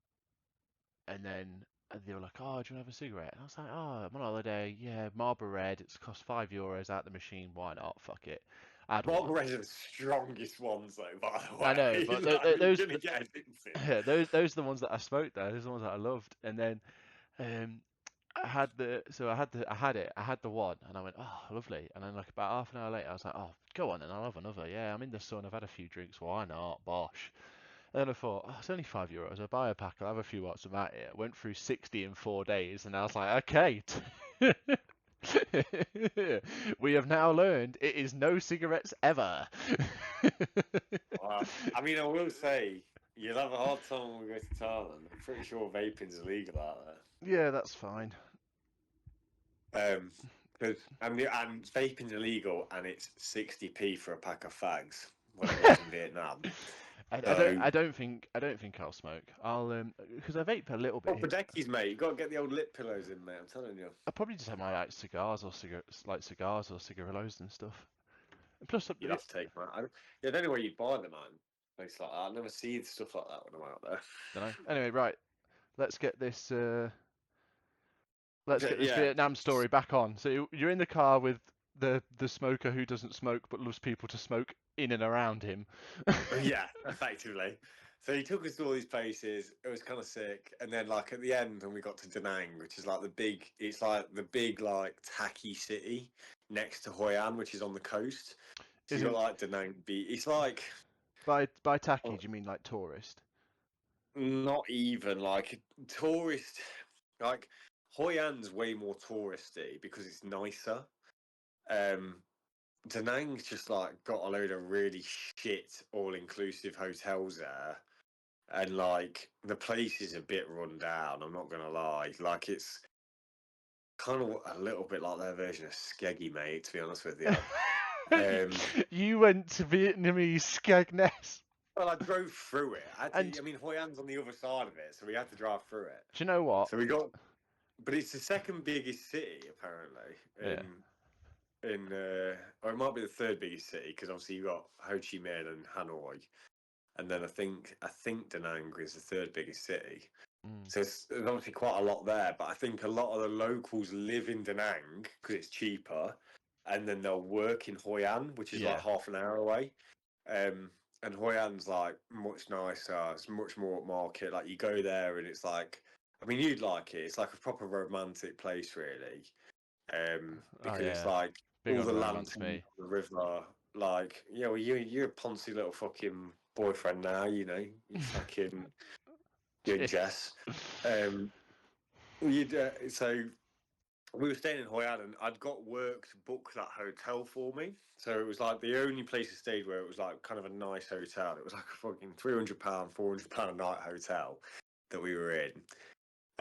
Speaker 2: and then they were like, "Oh, do you want to have a cigarette?" And I was like, "Oh, I'm on holiday. Yeah, Marlboro Red. It's cost €5 out the machine. Why not? Fuck it." I had one.
Speaker 1: Marlboro's are the strongest ones, though. By the
Speaker 2: I know,
Speaker 1: way,
Speaker 2: but
Speaker 1: like, you're gonna get addicted.
Speaker 2: those are the ones that I smoked though. Those are the ones that I loved. And then um, I had it. I had the one, and I went, "Oh, lovely." And then like about half an hour later, I was like, "Oh, go on, and I'll have another. Yeah, I'm in the sun. I've had a few drinks. Why not? Bosh." And then I thought, oh, it's only €5. I'll buy a pack. I'll have a few watts of that here. Went through 60 in 4 days, and I was like, okay. We have now learned it is no cigarettes ever.
Speaker 1: I mean, I will say you'll have a hard time when we go to Thailand. I'm pretty sure vaping's illegal out
Speaker 2: Yeah, that's fine.
Speaker 1: there. Because and vaping's illegal, and it's 60p for a pack of fags when it was in Vietnam. So,
Speaker 2: I don't think I'll smoke. I'll because I vape a little bit.
Speaker 1: proper deckies, mate. You got to get the old lip pillows in, mate. I'm telling you.
Speaker 2: I'll probably just have my like cigars or cigarillos and stuff. And plus,
Speaker 1: You'd have to take them out. Yeah, I don't know where you'd buy them, man. Place like that. I never see stuff like that when I'm out there.
Speaker 2: don't know. Anyway, right. Let's get this. Let's get this
Speaker 1: Yeah,
Speaker 2: Vietnam story back on. So you're in the car with the smoker who doesn't smoke but loves people to smoke in and around him.
Speaker 1: Yeah, effectively. So he took us to all these places. It was kind of sick. And then, like at the end, when we got to Da Nang, which is like the big, it's like the big, like tacky city next to Hoi An, which is on the coast. So you got
Speaker 2: Isn't
Speaker 1: like Da Nang Beach. It's like
Speaker 2: by tacky, do you mean like tourist?
Speaker 1: not even like tourist. Like Hoi An's way more touristy because it's nicer. Um, Da Nang's just like got a load of really shit all-inclusive hotels there. And like the place is a bit run down. I'm not gonna lie. Like it's kind of a little bit like their version of Skeggy, mate. To be honest with you.
Speaker 2: You went to Vietnamese Skegness.
Speaker 1: Well, I drove through it.
Speaker 2: And
Speaker 1: I mean, Hoi An's on the other side of it, so we had to drive through it.
Speaker 2: do you know what?
Speaker 1: So we got, but it's the second biggest city apparently
Speaker 2: Yeah.
Speaker 1: or it might be the third biggest city because obviously you got Ho Chi Minh and Hanoi, and then I think Da Nang is the third biggest city.
Speaker 2: Mm.
Speaker 1: So there's obviously quite a lot there, but I think a lot of the locals live in Da Nang because it's cheaper, and then they'll work in Hoi An, which is
Speaker 2: Yeah.
Speaker 1: like half an hour away. And Hoi An's like much nicer. It's much more upmarket. Like you go there and it's like, I mean, you'd like it. It's like a proper romantic place, really.
Speaker 2: Oh
Speaker 1: Because it's
Speaker 2: yeah.
Speaker 1: like
Speaker 2: Big
Speaker 1: all
Speaker 2: on
Speaker 1: the
Speaker 2: romance,
Speaker 1: lanterns
Speaker 2: me.
Speaker 1: on the river. Like, yeah, well, you're a poncy little fucking boyfriend now. You know, you fucking you and
Speaker 2: Cheers.
Speaker 1: Jess. So we were staying in Hoi An, and I'd got work to book that hotel for me. So it was like the only place I stayed where it was like kind of a nice hotel. It was like a fucking £300, £400 a night hotel that we were in.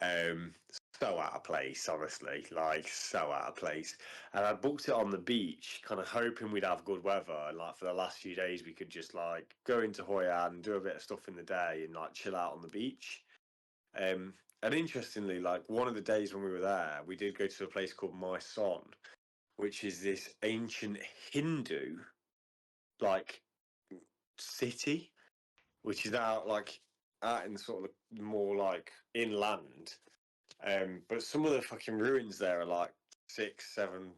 Speaker 1: Um, so out of place, honestly, like so out of place. And I booked it on the beach, kind of hoping we'd have good weather. And like for the last few days, we could just like go into Hoi An, do a bit of stuff in the day, and like chill out on the beach. Um, and interestingly, like one of the days when we were there, we did go to a place called My Son, which is this ancient Hindu like city, which is out in sort of the more like inland. But some of the fucking ruins there are like 6, 7,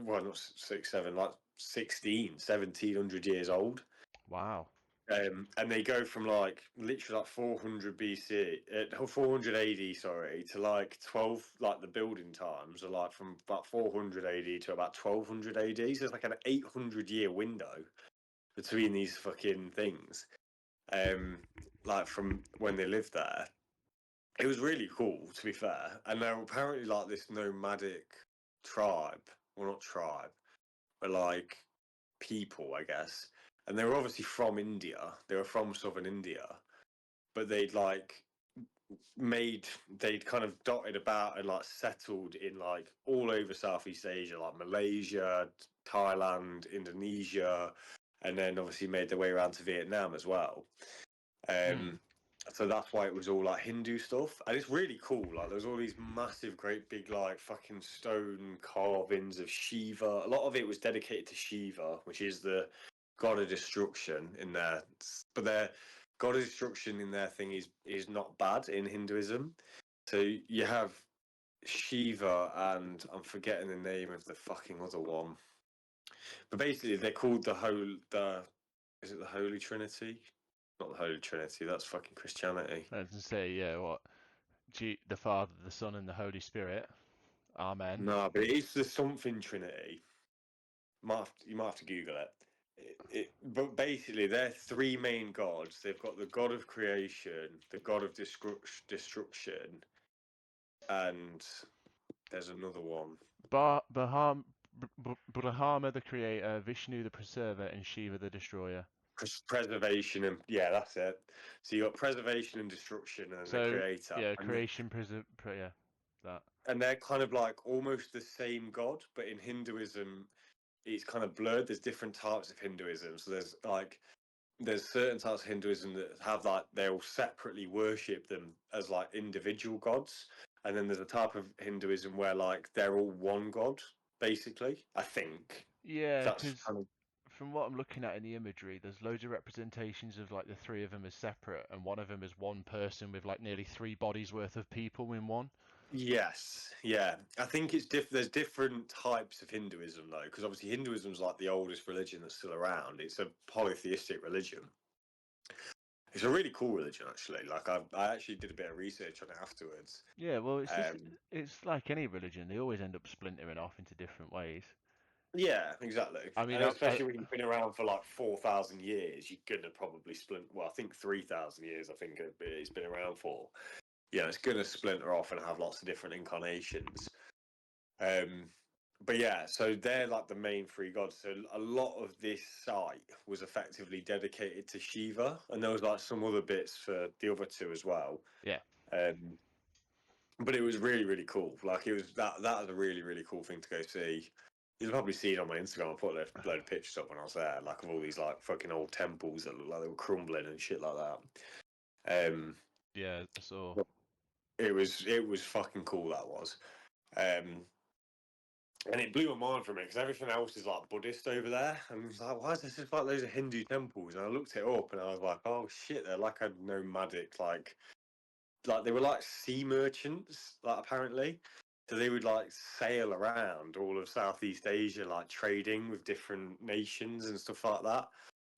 Speaker 1: well, not 6, 7, like 16, 1700 years old.
Speaker 2: Wow.
Speaker 1: And they go from like literally like 400 BC, 400 AD, sorry, to like 12, like the building times are like from about 400 AD to about 1200 AD. So it's like an 800-year window between these fucking things. Like from when they lived there. It was really cool, to be fair. And they're apparently like this nomadic tribe. Well, not tribe, but like people, I guess. And they were obviously from India. They were from southern India, but they'd kind of dotted about and like settled in like all over Southeast Asia, like Malaysia, Thailand, Indonesia, and then obviously made their way around to Vietnam as well.
Speaker 2: Mm.
Speaker 1: So that's why it was all like Hindu stuff, and it's really cool. Like there's all these massive, great big like fucking stone carvings of Shiva. A lot of it was dedicated to Shiva, which is the god of destruction in there. But their god of destruction in their thing is not bad in Hinduism. So you have Shiva, and I'm forgetting the name of the fucking other one. But basically, they're called the is it the Holy Trinity? Not the Holy Trinity. That's fucking Christianity.
Speaker 2: I was gonna say, yeah, what? The Father, the Son, and the Holy Spirit. Amen.
Speaker 1: No, but it's the something Trinity. You might have to Google it. But basically, they're three main gods. They've got the god of creation, the god of destruction, and there's another one.
Speaker 2: Brahma the Creator, Vishnu the Preserver, and Shiva the Destroyer.
Speaker 1: Preservation and yeah, that's it. So you got preservation and destruction, and the
Speaker 2: So
Speaker 1: creator,
Speaker 2: yeah, creation, yeah, that.
Speaker 1: and they're kind of like almost the same god, but in Hinduism, it's kind of blurred. There's different types of Hinduism. So there's certain types of Hinduism that have like they'll separately worship them as like individual gods, and then there's a type of Hinduism where like they're all one god, basically. I think
Speaker 2: Yeah,
Speaker 1: that's
Speaker 2: because
Speaker 1: kind of
Speaker 2: from what I'm looking at in the imagery, there's loads of representations of like the three of them as separate, and one of them is one person with like nearly three bodies worth of people in one.
Speaker 1: Yes, yeah. I think it's there's different types of Hinduism though, because obviously Hinduism's like the oldest religion that's still around. It's a polytheistic religion. It's a really cool religion, actually. Like I actually did a bit of research on it afterwards.
Speaker 2: Yeah, well, it's just
Speaker 1: Um,
Speaker 2: it's like any religion; they always end up splintering off into different ways.
Speaker 1: yeah, exactly.
Speaker 2: I mean,
Speaker 1: And especially when you've been around for like 4,000 years, you're gonna probably splint. Well, I think 3,000 years. I think it's been around for. Yeah, it's gonna splinter off and have lots of different incarnations. Um, but yeah, so they're like the main three gods. So a lot of this site was effectively dedicated to Shiva, and there was like some other bits for the other two as well.
Speaker 2: yeah,
Speaker 1: Um, but it was really, really cool. Like it was that was a really, really cool thing to go see. You'll probably see it on my Instagram. I put a load of pictures up when I was there, like of all these like fucking old temples that look like they were crumbling and shit like that.
Speaker 2: yeah. So
Speaker 1: It was fucking cool. That was. Um, And it blew my mind for me because everything else is like Buddhist over there. And I was like, why is this just like loads of Hindu temples? And I looked it up and I was like, oh shit, they're like a nomadic, like they were like sea merchants, like apparently. So they would like sail around all of Southeast Asia, like trading with different nations and stuff like that.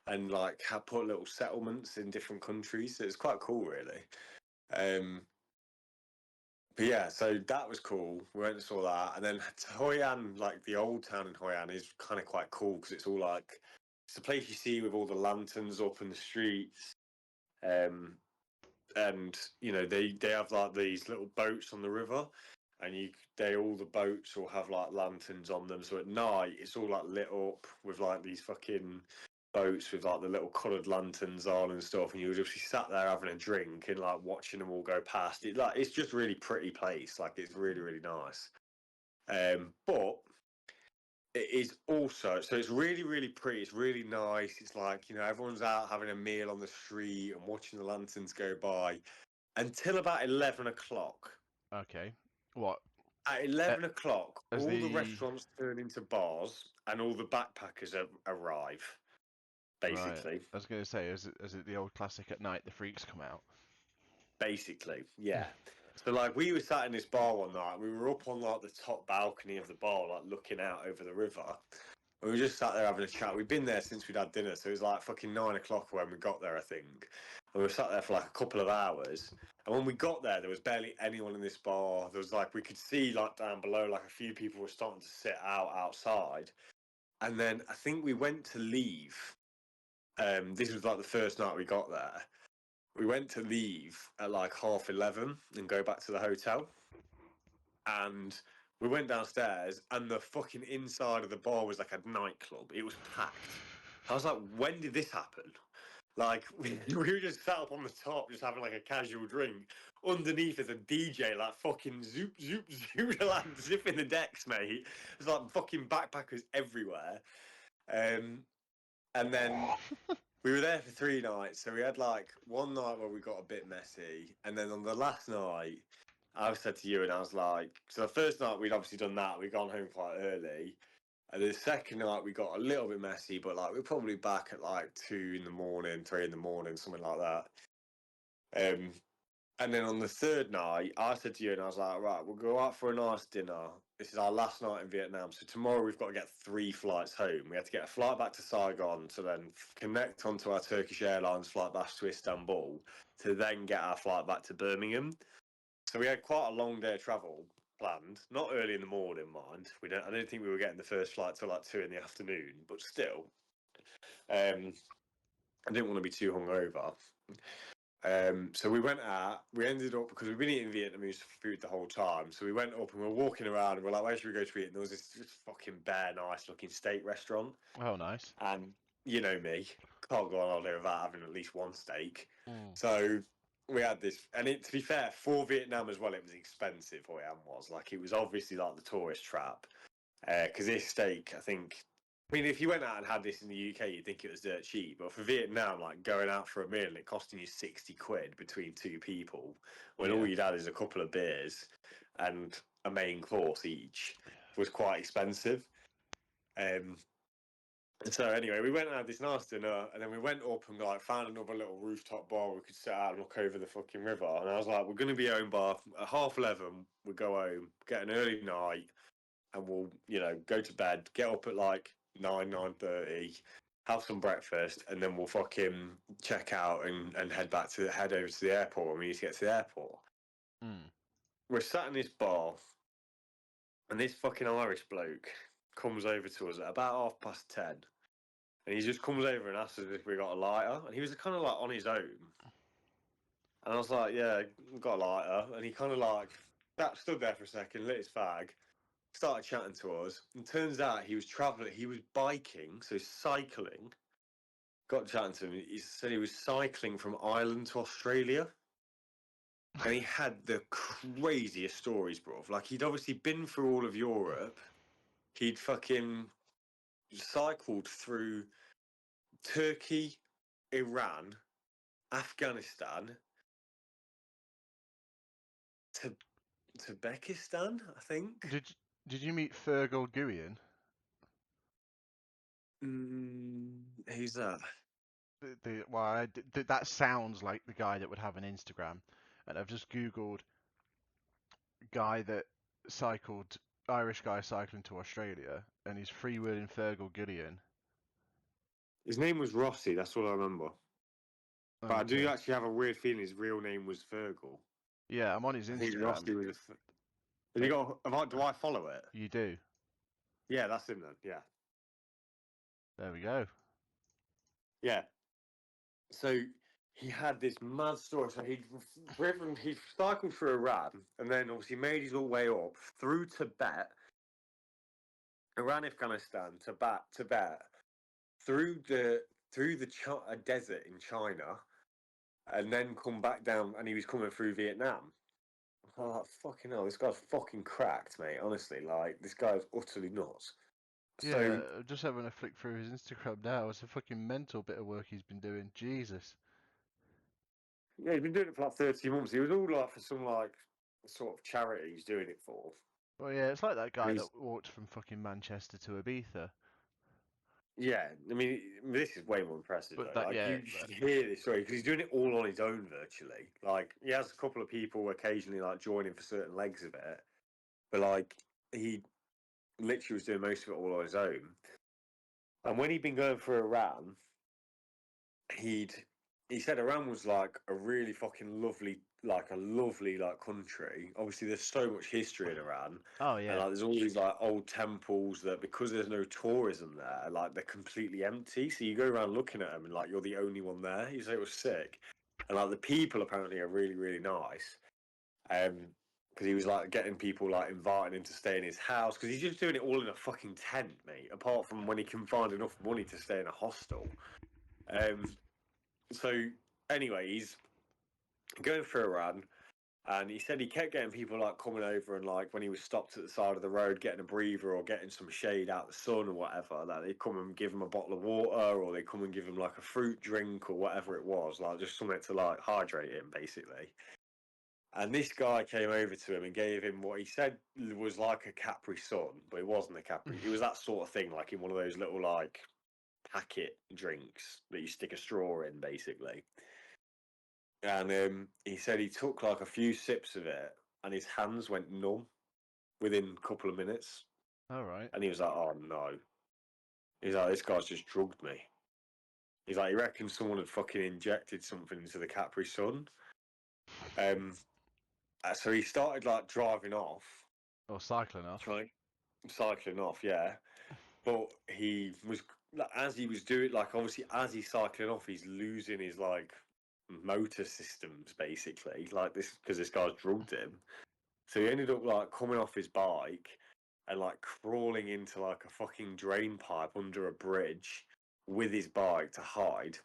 Speaker 1: And like put little settlements in different countries. So it's quite cool, really. Um, but yeah, so that was cool. We went and saw that, and then Hoi An, like the old town in Hoi An, is kind of quite cool because it's all like it's the place you see with all the lanterns up in the streets, and they have like these little boats on the river, and all the boats will have like lanterns on them. So at night, it's all like lit up with like these fucking boats with like the little coloured lanterns on and stuff, and you'll just be sat there having a drink and like watching them all go past. It's just really pretty place. Like it's really really nice. But it is also so it's really really pretty. It's really nice. It's like everyone's out having a meal on the street and watching the lanterns go by until about 11 o'clock.
Speaker 2: okay, what
Speaker 1: At
Speaker 2: uh,
Speaker 1: 11 o'clock,
Speaker 2: as
Speaker 1: all the
Speaker 2: the
Speaker 1: restaurants turn into bars and all the backpackers arrive,
Speaker 2: right?
Speaker 1: basically.
Speaker 2: I was going to say, is it the old classic at night? The freaks come out.
Speaker 1: Basically, yeah. So like we were sat in this bar one night. We were up on like the top balcony of the bar, like looking out over the river. And we were just sat there having a chat. We'd been there since we'd had dinner, so it was like fucking 9 o'clock when we got there, I think. And we were sat there for like a couple of hours. And when we got there was barely anyone in this bar. There was like we could see like down below, like a few people were starting to sit outside. And then I think we went to leave. This was like the first night we got there. We went to leave at like 11:30 and go back to the hotel. And we went downstairs, and the fucking inside of the bar was like a nightclub. It was packed. I was like, when did this happen? Like, we were just sat up on the top, just having like a casual drink. Underneath is a DJ, like fucking zoop, zoop, zoop, like zipping the decks, mate. There's like fucking backpackers everywhere. Um, and then we were there for 3 nights, so we had like one night where we got a bit messy, and then on the last night, I said to you, and I was like, so the first night we'd obviously done that, we'd gone home quite early, and the second night we got a little bit messy, but like we're probably back at like 2 in the morning, 3 in the morning, something like that. And then on the third night, I said to you, and I was like, right, we'll go out for a nice dinner. This is our last night in Vietnam. So tomorrow we've got to get 3 flights home. We had to get a flight back to Saigon to then connect onto our Turkish Airlines flight back to Istanbul to then get our flight back to Birmingham. So we had quite a long day of travel planned. Not early in the morning, mind. I don't think we were getting the first flight till like 2 in the afternoon, but still. I didn't want to be too hungover. So we went out. We ended up because we've been eating Vietnamese food the whole time. So we went up and we were walking around and we're like, "Where should we go to eat?" And there was this fucking bare nice looking steak restaurant.
Speaker 2: Oh, nice.
Speaker 1: And you know me, can't go on holiday without having at least one steak.
Speaker 2: Mm.
Speaker 1: So we had this, and to be fair, for Vietnam as well, it was expensive. Hoi An was like it was obviously like the tourist trap. Because this steak, I think. I mean, if you went out and had this in the UK, you'd think it was dirt cheap. But for Vietnam, like going out for a meal and it costing you 60 quid between two people, when all you'd had is a couple of beers and a main course each, was quite expensive. Um, So anyway, we went and had this nice dinner, and then we went up and like found another little rooftop bar we could sit out and look over the fucking river. And I was like, we're gonna be home by at 11:30. We go home, get an early night, and we'll go to bed, get up at like 9:30, have some breakfast, and then we'll fucking check out and head over to the airport when we need to get to the airport.
Speaker 2: Mm.
Speaker 1: We're sat in this bar, and this fucking Irish bloke comes over to us at about 10:30. And he just comes over and asks us if we got a lighter. And he was kind of like on his own. And I was like, yeah, got a lighter. And he kind of like stood there for a second, lit his fag, started chatting to us. And turns out he was traveling, he was biking, so cycling. Got chatting to him. He said he was cycling from Ireland to Australia. And he had the craziest stories, bro. Like, he'd obviously been through all of Europe. He'd fucking cycled through Turkey, Iran, Afghanistan, to Uzbekistan, I think.
Speaker 2: Did you meet Fergal Guian?
Speaker 1: Who's that?
Speaker 2: That sounds like the guy that would have an Instagram, and I've just googled guy that cycled Irish guy cycling to Australia, and he's freewheeling Fergal Guian.
Speaker 1: His name was Rossi. That's all I remember. But I do actually have a weird feeling his real name was Fergal.
Speaker 2: Yeah, I'm on his Instagram.
Speaker 1: I think Rossi was. Have you got? Do I follow it?
Speaker 2: You do.
Speaker 1: Yeah, that's him then. Yeah.
Speaker 2: There we go.
Speaker 1: Yeah. So he had this mad story. So he cycled through Iran, and then obviously made his way up through Tibet, Iran, Afghanistan, Tibet, through the desert in China, and then come back down. And he was coming through Vietnam. Oh, fucking hell, this guy's fucking cracked, mate. Honestly, like, this guy's utterly nuts.
Speaker 2: Yeah,
Speaker 1: So,
Speaker 2: I'm just having a flick through his Instagram now. It's a fucking mental bit of work he's been doing. Jesus.
Speaker 1: yeah, he's been doing it for like 30 months. He was all like for some like sort of charity he's doing it for.
Speaker 2: Well, yeah, it's like that guy
Speaker 1: And
Speaker 2: that walked from fucking Manchester to Ibiza.
Speaker 1: yeah, I mean, this is way more impressive
Speaker 2: But
Speaker 1: though.
Speaker 2: that,
Speaker 1: Like,
Speaker 2: yeah,
Speaker 1: you should hear this story because he's doing it all on his own virtually. Like, he has a couple of people occasionally like joining for certain legs of it, but like he literally was doing most of it all on his own. And when he'd been going for Iran, he said Iran was like a really fucking lovely like country. Obviously, there's so much history in Iran,
Speaker 2: oh
Speaker 1: and
Speaker 2: yeah,
Speaker 1: like there's all these like old temples that because there's no tourism there, like they're completely empty. So you go around looking at them and like you're the only one there. He said it was sick, and like the people apparently are really really nice. Because he was like getting people like inviting him to stay in his house because he's just doing it all in a fucking tent, mate. Apart from when he can find enough money to stay in a hostel. So anyway, he's going through Iran, and he said he kept getting people like coming over and like when he was stopped at the side of the road getting a breather or getting some shade out the sun or whatever, that they come and give him a bottle of water or they come and give him like a fruit drink or whatever it was, like just something to like hydrate him basically. And this guy came over to him and gave him what he said was like a Capri Sun, but it wasn't a Capri. It was that sort of thing, like in one of those little like packet drinks that you stick a straw in, basically. And he said he took like a few sips of it, and his hands went numb within a couple of minutes.
Speaker 2: all right.
Speaker 1: And he was like, "Oh no!" He's like, "This guy's just drugged me." He's like, "He reckons someone had fucking injected something into the Capri Sun." Um, so he started like driving off,
Speaker 2: Or cycling off.
Speaker 1: right? Cycling off, yeah. But he was as he was doing like obviously as he's cycling off, he's losing his like motor systems basically, like this because this guy's drugged him. So he ended up like coming off his bike and like crawling into like a fucking drain pipe under a bridge with his bike to hide.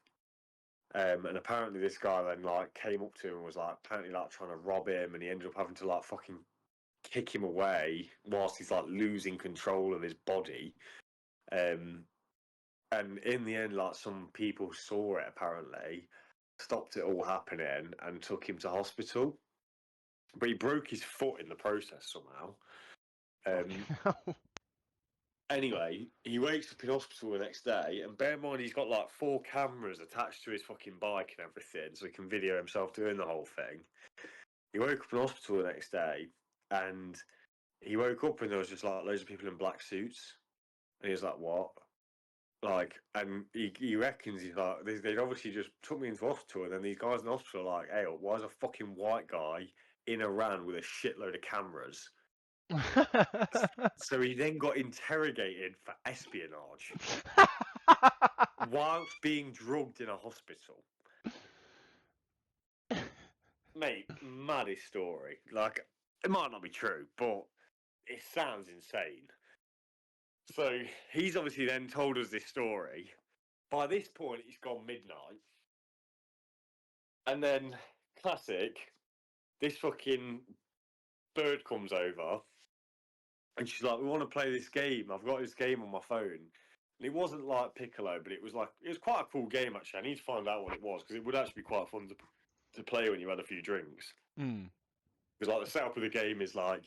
Speaker 1: And apparently this guy then like came up to him and was like apparently like trying to rob him, and he ended up having to like fucking kick him away whilst he's like losing control of his body. Um, and in the end, like some people saw it apparently, stopped it all happening, and took him to hospital. But he broke his foot in the process somehow. Anyway, he wakes up in hospital the next day, and bear in mind he's got like 4 cameras attached to his fucking bike and everything, so he can video himself doing the whole thing. He woke up in hospital the next day, and he woke up and there was just like loads of people in black suits, and he was like, "What?" Like, and he reckons he's like, they'd obviously just took me into hospital, and then these guys in hospital are like, "Hey, why is a fucking white guy in Iran with a shitload of cameras?" So he then got interrogated for espionage whilst being drugged in a hospital. Mate, maddest story. Like, it might not be true, but it sounds insane. So he's obviously then told us this story. By this point, it's gone midnight. And then, classic, this fucking bird comes over and she's like, "We want to play this game. I've got this game on my phone." And it wasn't like Piccolo, but it was quite a cool game actually. I need to find out what it was because it would actually be quite fun to play when you had a few drinks. Because like the setup of the game is like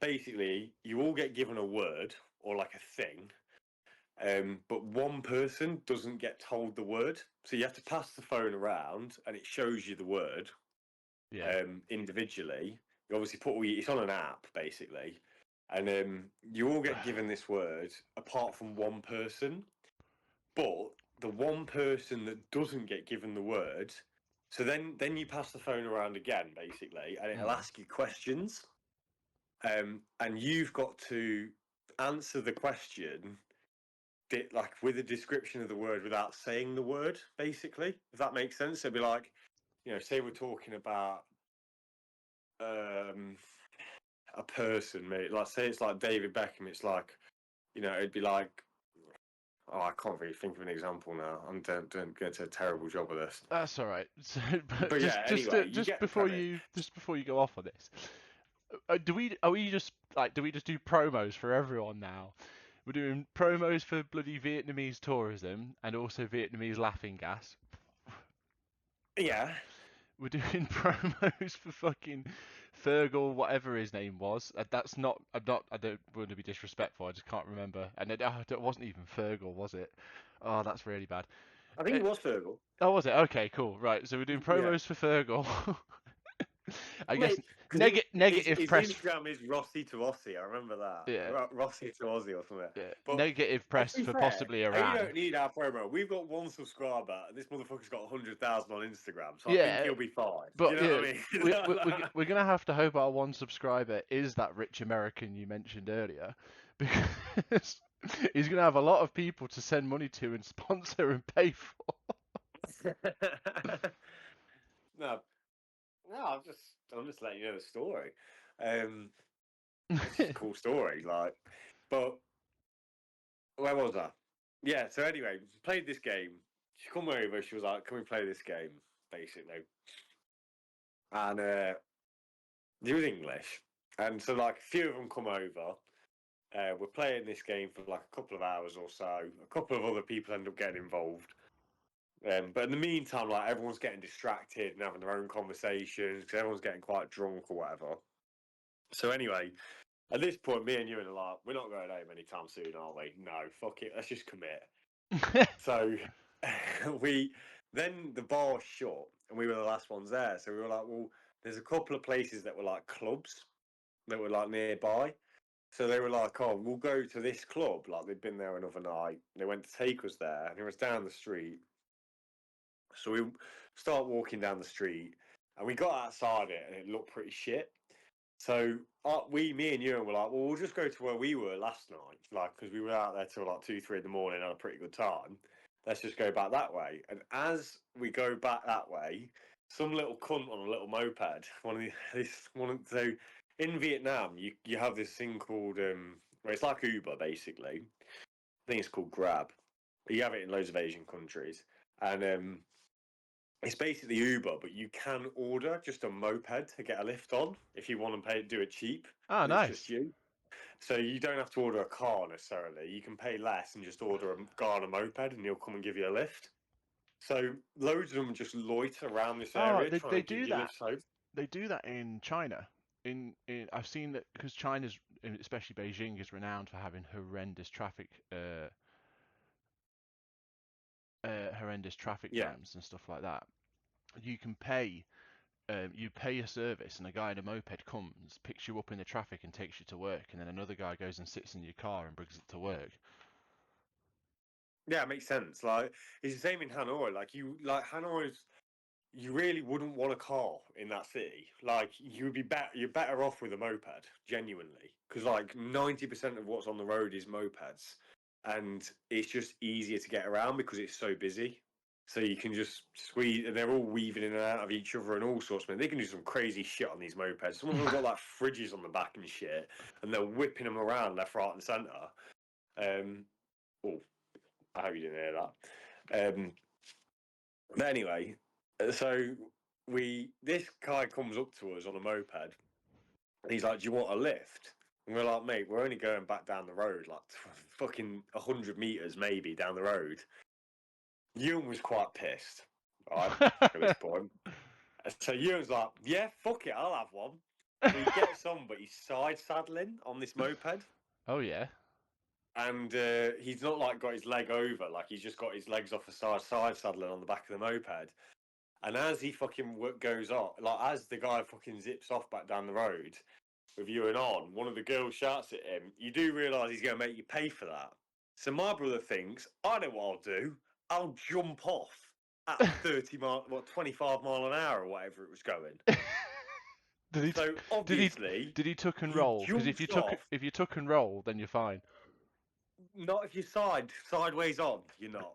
Speaker 1: basically you all get given a word or like a thing, but one person doesn't get told the word, so you have to pass the phone around and it shows you the word individually. You obviously it's on an app basically, and you all get given this word apart from one person, but the one person that doesn't get given the word, so then you pass the phone around again basically, and it'll ask you questions, and you've got to answer the question like with a description of the word without saying the word, basically, if that makes sense. It'd be like, say we're talking about a person, mate. Like, say it's like David Beckham. It's like, it'd be like, oh, I can't really think of an example now. I'm doing a terrible job of this.
Speaker 2: That's all right. So,
Speaker 1: But yeah, anyway, you get the premise.
Speaker 2: Just before you go off on this, do we just do promos for everyone now? We're doing promos for bloody Vietnamese tourism and also Vietnamese laughing gas.
Speaker 1: Yeah.
Speaker 2: We're doing promos for fucking Fergal, whatever his name was. That's not. I don't want to be disrespectful. I just can't remember. And it wasn't even Fergal, was it? Oh, that's really bad.
Speaker 1: I think it was Fergal.
Speaker 2: Oh, was it? Okay, cool. Right, so we're doing promos for Fergal. I guess negative
Speaker 1: his
Speaker 2: press.
Speaker 1: Instagram is Rossi to Aussie. I remember that.
Speaker 2: Yeah.
Speaker 1: Rossi to Aussie or something.
Speaker 2: Yeah.
Speaker 1: But
Speaker 2: Negative press
Speaker 1: to be
Speaker 2: for
Speaker 1: fair,
Speaker 2: possibly Iran.
Speaker 1: you don't need our promo. We've got 1 subscriber, and this motherfucker's got 100,000 on Instagram, so I think he'll be fine.
Speaker 2: But
Speaker 1: you know what I mean?
Speaker 2: we're gonna have to hope our 1 subscriber is that rich American you mentioned earlier, because he's gonna have a lot of people to send money to and sponsor and pay for.
Speaker 1: No, I'm just letting you know the story. It's just a cool story, like. But where was I? Yeah. So anyway, played this game. She come over. She was like, "Can we play this game?" Basically, and it was English, and so like a few of them come over. We're playing this game for like a couple of hours or so. A couple of other people end up getting involved. But in the meantime, like everyone's getting distracted and having their own conversations because everyone's getting quite drunk or whatever. So anyway, at this point, me and you are like, we're not going home anytime soon, are we? No, fuck it, let's just commit. So then the bar shut and we were the last ones there. So we were like, well, there's a couple of places that were like clubs that were like nearby. So they were like, oh, we'll go to this club. Like they'd been there another night. They went to take us there, and it was down the street. So we start walking down the street, and we got outside it, and it looked pretty shit. So me and you were like, well, we'll just go to where we were last night, like because we were out there till like 2, 3 in the morning, had a pretty good time. Let's just go back that way. And as we go back that way, some little cunt on a little moped. So in Vietnam, you have this thing called well, it's like Uber basically. I think it's called Grab. You have it in loads of Asian countries, and it's basically Uber, but you can order just a moped to get a lift on if you want to do it cheap.
Speaker 2: Oh, nice.
Speaker 1: It's just you. So you don't have to order a car necessarily. You can pay less and just order a guy on a moped and he'll come and give you a lift. So loads of them just loiter around this area trying to give you lifts home.
Speaker 2: They do that in China. I've seen that because China's, especially Beijing, is renowned for having horrendous traffic
Speaker 1: Yeah.
Speaker 2: jams and stuff like that. You can you pay a service, and a guy in a moped comes, picks you up in the traffic, and takes you to work, and then another guy goes and sits in your car and brings it to work.
Speaker 1: Yeah, it makes sense. Like it's the same in Hanoi. Hanoi's, you really wouldn't want a car in that city. Like you're better off with a moped, genuinely, because like 90% of what's on the road is mopeds, and it's just easier to get around because it's so busy. So you can just squeeze, and they're all weaving in and out of each other and all sorts. Man, they can do some crazy shit on these mopeds. Some of them got like fridges on the back and shit, and they're whipping them around left, right, and centre. Oh, I hope you didn't hear that. But anyway, so this guy comes up to us on a moped, and he's like, "Do you want a lift?" And we're like, "Mate, we're only going back down the road, like fucking 100 meters maybe down the road." Ewan was quite pissed, right, at this point. So Ewan's like, "Yeah, fuck it, I'll have one." So he gets on, but he's side saddling on this moped.
Speaker 2: Oh yeah.
Speaker 1: And he's not like got his leg over, like he's just got his legs off the side saddling on the back of the moped. And as he fucking goes on, like as the guy fucking zips off back down the road with you and on, one of the girls shouts at him, "You do realise he's going to make you pay for that?" So my brother thinks, I know what I'll do. I'll jump off at 25 mile an hour or whatever it was going.
Speaker 2: Did he?
Speaker 1: So
Speaker 2: Did he?
Speaker 1: obviously
Speaker 2: Did he tuck and
Speaker 1: he
Speaker 2: roll? Because
Speaker 1: jumps off.
Speaker 2: if you tuck and roll, then you're fine.
Speaker 1: Not if you're sideways on, you're not.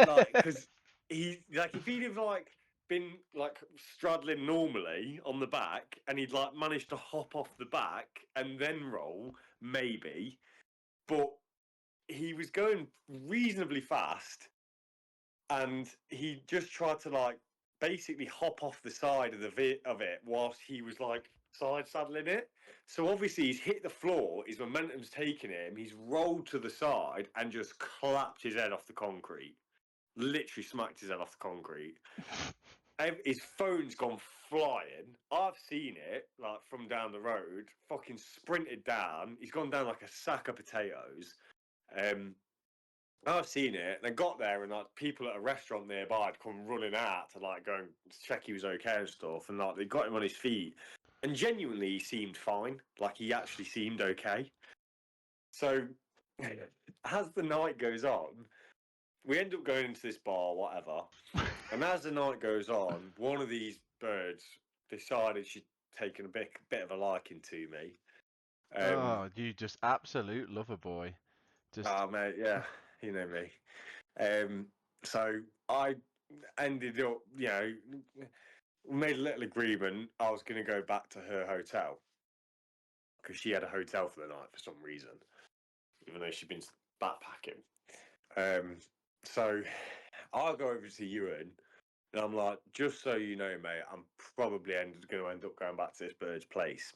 Speaker 1: Like, because if he'd have like been like straddling normally on the back, and he'd like managed to hop off the back and then roll, maybe. But he was going reasonably fast, and he just tried to like basically hop off the side of it whilst he was like side saddling it. So obviously he's hit the floor, his momentum's taken him, he's rolled to the side and just clapped his head off the concrete. Literally smacked his head off the concrete. His phone's gone flying. I've seen it like from down the road. Fucking sprinted down. He's gone down like a sack of potatoes. I've seen it. And I got there, and like people at a restaurant nearby had come running out to like go and check he was okay and stuff. And like they got him on his feet, and genuinely he seemed fine. Like he actually seemed okay. So as the night goes on, we end up going into this bar, whatever. And as the night goes on, one of these birds decided she'd taken a bit of a liking to me.
Speaker 2: Oh, you just absolute lover boy. Just
Speaker 1: Oh, mate, yeah, you know me. So I ended up, made a little agreement. I was going to go back to her hotel because she had a hotel for the night for some reason, even though she'd been backpacking. So I'll go over to Ewan. And I'm like, just so you know, mate, I'm probably going to end up going back to this bird's place.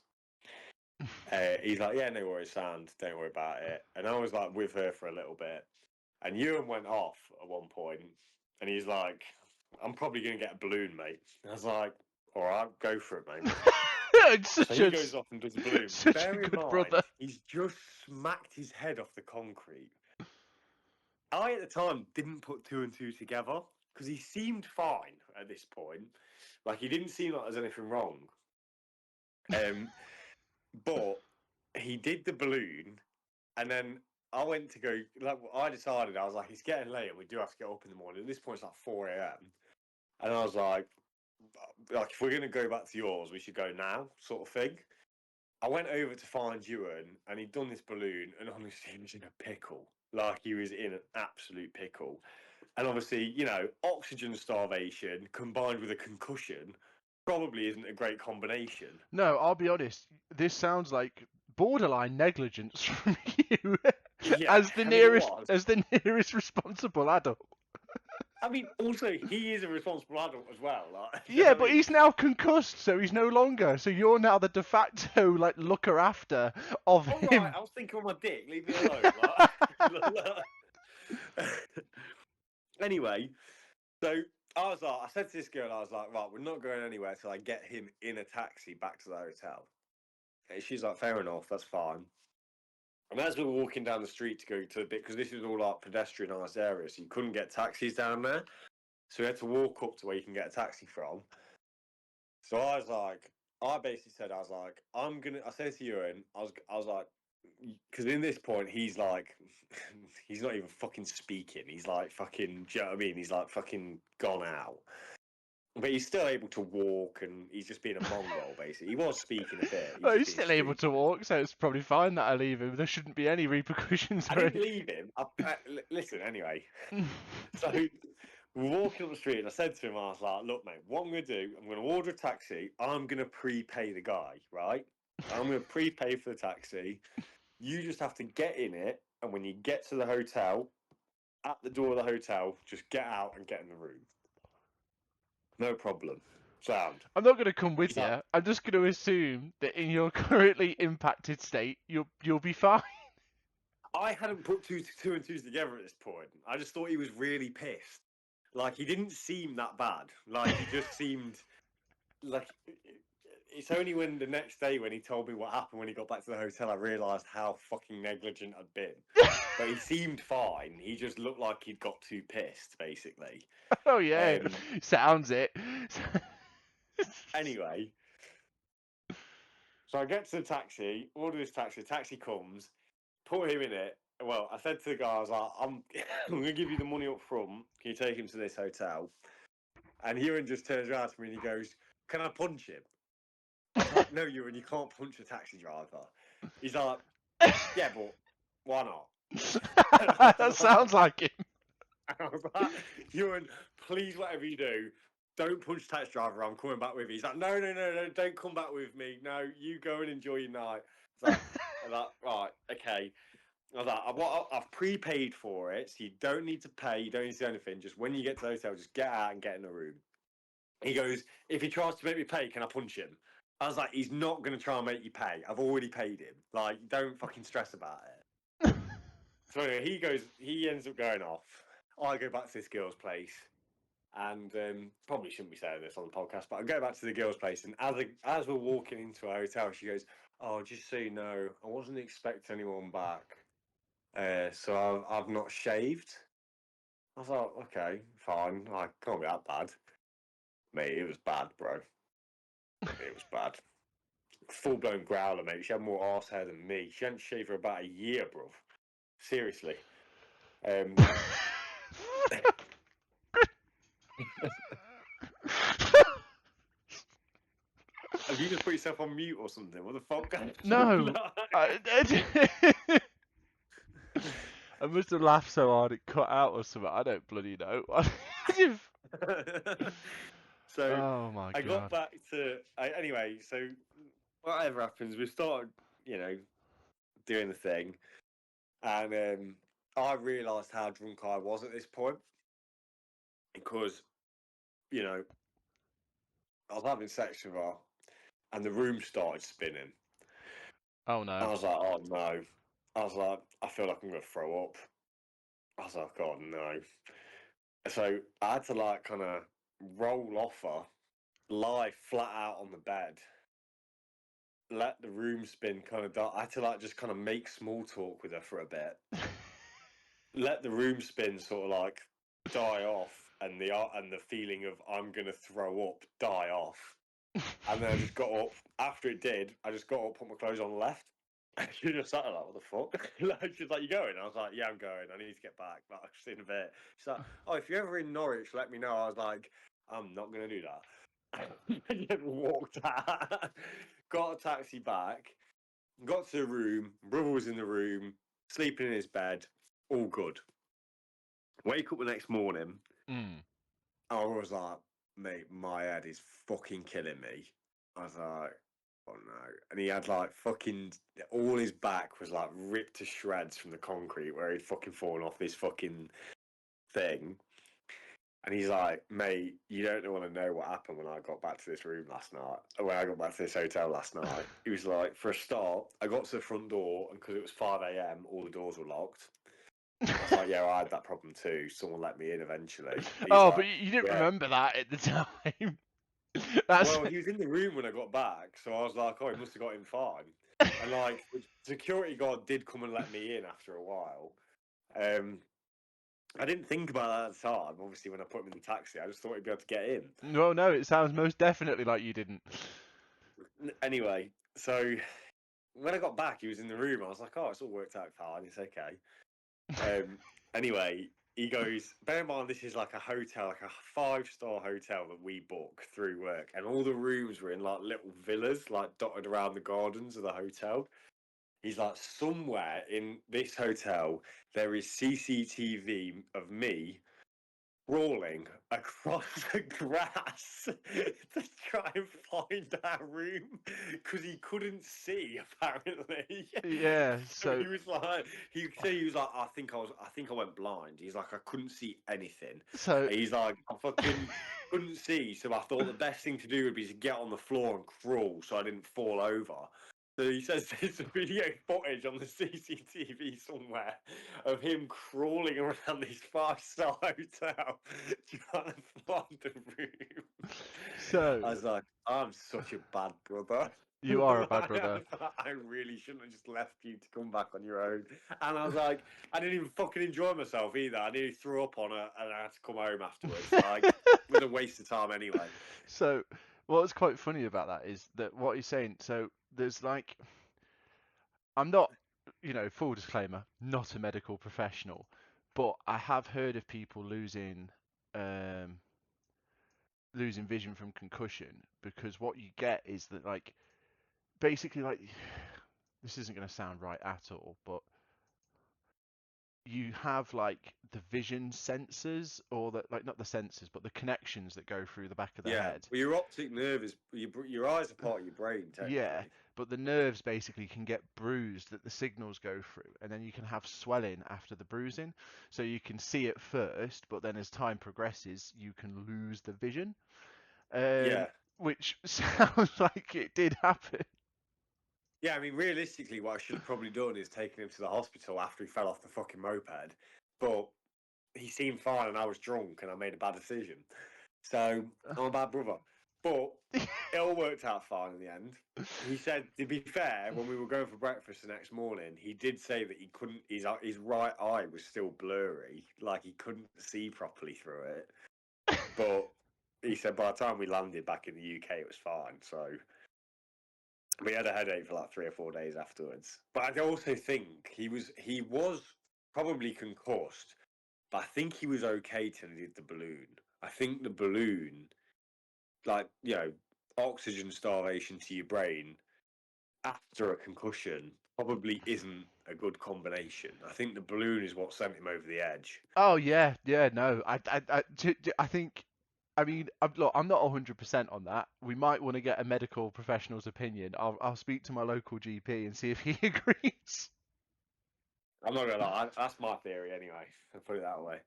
Speaker 1: He's like, yeah, no worries, Sand, don't worry about it. And I was like with her for a little bit. And Ewan went off at one point, and he's like, I'm probably going to get a balloon, mate. And I was like, all right, go for it, mate. So he goes off and does the balloon.
Speaker 2: such a
Speaker 1: Bear in
Speaker 2: good
Speaker 1: mind,
Speaker 2: brother.
Speaker 1: he's just smacked his head off the concrete. I, at the time, didn't put two and two together because he seemed fine at this point. Like, he didn't seem like there's anything wrong. But he did the balloon, and then I went to go. Like, I decided, I was like, it's getting late, and we do have to get up in the morning. At this point, it's like 4 a.m. And I was like, if we're going to go back to yours, we should go now, sort of thing. I went over to find Ewan, and he'd done this balloon, and honestly, he was in a pickle. Like, he was in an absolute pickle. And obviously, oxygen starvation combined with a concussion probably isn't a great combination.
Speaker 2: No, I'll be honest. This sounds like borderline negligence from you
Speaker 1: Yeah,
Speaker 2: as the
Speaker 1: I mean, it
Speaker 2: nearest
Speaker 1: was.
Speaker 2: responsible adult.
Speaker 1: I mean, also, he is a responsible adult as well. Like, you know
Speaker 2: Yeah,
Speaker 1: what I
Speaker 2: but
Speaker 1: mean?
Speaker 2: he's now concussed, so he's no longer. So you're now the de facto like looker after of
Speaker 1: All right,
Speaker 2: him.
Speaker 1: I was thinking on my dick. Leave me alone. Like. Anyway, so I said to this girl, I was like, right, we're not going anywhere till I get him in a taxi back to the hotel. And she's like, fair enough, that's fine. And as we were walking down the street to go to the bit, because this is all like pedestrianised area, so you couldn't get taxis down there. So we had to walk up to where you can get a taxi from. So I was like, I basically said, I was like, I said to Ewan, I was like, because in this point, he's like, he's not even fucking speaking. He's like fucking, do you know what I mean? He's like fucking gone out. But he's still able to walk, and he's just being a Mongol, basically. He was speaking a bit.
Speaker 2: Oh,
Speaker 1: Just
Speaker 2: he's
Speaker 1: being
Speaker 2: still able to
Speaker 1: stupid.
Speaker 2: walk, so it's probably fine that I leave him. There shouldn't be any repercussions
Speaker 1: I
Speaker 2: for
Speaker 1: didn't
Speaker 2: it.
Speaker 1: leave him. Listen, anyway. So we're walking up the street, and I said to him, I was like, look, mate, what I'm going to do, I'm going to order a taxi. I'm going to prepay the guy, right? I'm going to prepay for the taxi. You just have to get in it, and when you get to the hotel, at the door of the hotel, just get out and get in the room. No problem. Sound.
Speaker 2: I'm not going to come with
Speaker 1: He's
Speaker 2: you.
Speaker 1: like,
Speaker 2: I'm just going to assume that in your currently impacted state, you'll be fine.
Speaker 1: I hadn't put two and two together at this point. I just thought he was really pissed. Like, he didn't seem that bad. Like, he just seemed like. It's only when the next day when he told me what happened when he got back to the hotel, I realised how fucking negligent I'd been. But he seemed fine. He just looked like he'd got too pissed, basically.
Speaker 2: Oh yeah, sounds it.
Speaker 1: Anyway, so I get to the taxi, order this taxi. The taxi comes, put him in it. Well, I said to the guy, I was like, I'm going to give you the money up front. Can you take him to this hotel? And Ewan just turns around to me and he goes, can I punch him? I was like, no, Ewan, you can't punch a taxi driver. He's like, yeah, but why not?
Speaker 2: That sounds like him.
Speaker 1: And I was like, Ewan, please, whatever you do, don't punch the taxi driver. I'm coming back with you. He's like, no, don't come back with me. No, you go and enjoy your night. I'm like, right, okay. I was like, I've prepaid for it, so you don't need to pay. You don't need to do anything. Just when you get to the hotel, just get out and get in the room. He goes, if he tries to make me pay, can I punch him? I was like, he's not going to try and make you pay. I've already paid him. Like, don't fucking stress about it. So anyway, he ends up going off. I go back to this girl's place. And probably shouldn't be saying this on the podcast, but I go back to the girl's place. And as we're walking into our hotel, she goes, oh, just so you know, I wasn't expecting anyone back. So I've not shaved. I was like, okay, fine. I can't be that bad. Mate, it was bad, bro. It was bad. Full blown growler, mate. She had more arse hair than me. She hadn't shaved for about a year, bro. Seriously. Have you just put yourself on mute or something? What the fuck?
Speaker 2: No. I must have laughed so hard it cut out or something. I don't bloody know.
Speaker 1: So
Speaker 2: oh my
Speaker 1: I got
Speaker 2: god.
Speaker 1: back to anyway. So whatever happens, we started, doing the thing, and I realised how drunk I was at this point because, I was having sex with her, and the room started spinning.
Speaker 2: Oh no.
Speaker 1: I was like, oh no. I was like, I feel like I'm gonna throw up. I was like, oh no. So I had to like kind of roll off her, lie flat out on the bed, let the room spin kind of I had to like just kind of make small talk with her for a bit. Let the room spin sort of like die off, and the feeling of I'm gonna throw up die off. And then I just got up. After it did, I just got up, put my clothes on, and left. And she just sat there like, what the fuck? She's like, you going? I was like, yeah, I'm going. I need to get back. Like, I've seen a bit. She's like, oh, if you're ever in Norwich, let me know. I was like, I'm not going to do that. And then walked out, got a taxi back, got to the room. Brother was in the room, sleeping in his bed, all good. Wake up the next morning. I was like, mate, my head is fucking killing me. I was like, oh no. And he had like fucking, all his back was like ripped to shreds from the concrete where he'd fucking fallen off this fucking thing. And he's like, mate, you don't want to know what happened when I got back to this room last night, when I got back to this hotel last night. He was like, for a start, I got to the front door, and because it was 5 a.m., all the doors were locked. I was like, yeah, I had that problem too. Someone let me in eventually. He's
Speaker 2: oh,
Speaker 1: like,
Speaker 2: but you didn't
Speaker 1: yeah.
Speaker 2: remember that at the time. That's
Speaker 1: Well, he was in the room when I got back, so I was like, oh, he must have got in fine. And like, the security guard did come and let me in after a while. I didn't think about that at the time. Obviously, when I put him in the taxi, I just thought he'd be able to get in.
Speaker 2: well, no, it sounds most definitely like you didn't.
Speaker 1: Anyway, so when I got back, he was in the room. I was like, oh, it's all worked out fine. It's okay. Anyway, he goes, bear in mind, this is like a hotel, like a 5-star hotel that we book through work. And all the rooms were in like little villas, like dotted around the gardens of the hotel. He's like, somewhere in this hotel, there is CCTV of me crawling across the grass to try and find our room because he couldn't see apparently.
Speaker 2: Yeah,
Speaker 1: So
Speaker 2: so
Speaker 1: he was like, he said he was like, I think I went blind. He's like, I couldn't see anything.
Speaker 2: so
Speaker 1: And he's like, I fucking couldn't see, so I thought the best thing to do would be to get on the floor and crawl so I didn't fall over. So he says there's a video footage on the CCTV somewhere of him crawling around this 5-star hotel trying to find the room.
Speaker 2: so
Speaker 1: I was like, I'm such a bad brother.
Speaker 2: you are a bad brother.
Speaker 1: I really shouldn't have just left you to come back on your own. And I was like, I didn't even fucking enjoy myself either. I nearly threw up on it and I had to come home afterwards. Like, it was a waste of time anyway.
Speaker 2: So what's quite funny about that is that what he's saying. So there's like, I'm not, full disclaimer, not a medical professional, but I have heard of people um, losing vision from concussion because what you get is that like basically like this isn't going to sound right at all, but you have like the vision sensors or the like not the sensors but the connections that go through the back of the
Speaker 1: Yeah.
Speaker 2: head.
Speaker 1: Well, your optic nerve is, your eyes are part of your brain,
Speaker 2: Yeah,
Speaker 1: technically.
Speaker 2: but the nerves basically can get bruised that the signals go through, and then you can have swelling after the bruising. So you can see it first, but then as time progresses, you can lose the vision.
Speaker 1: Yeah.
Speaker 2: Which sounds like it did happen.
Speaker 1: Yeah, I mean, realistically, what I should have probably done is taken him to the hospital after he fell off the fucking moped. But he seemed fine and I was drunk and I made a bad decision. So I'm a bad brother. But it all worked out fine in the end. He said, to be fair, when we were going for breakfast the next morning, he did say that he couldn't, his right eye was still blurry, like he couldn't see properly through it. But he said by the time we landed back in the UK, it was fine. So we had a headache for like 3 or 4 days afterwards. But I also think he was probably concussed, but I think he was okay till he did the balloon. I think the balloon, like, oxygen starvation to your brain after a concussion probably isn't a good combination. I think the balloon is what sent him over the edge.
Speaker 2: Oh yeah, yeah, no, I think, I mean, look, I'm not 100% on that. We might want to get a medical professional's opinion. I'll speak to my local GP and see if he agrees.
Speaker 1: I'm not gonna lie, that's my theory anyway. I'll put it that way.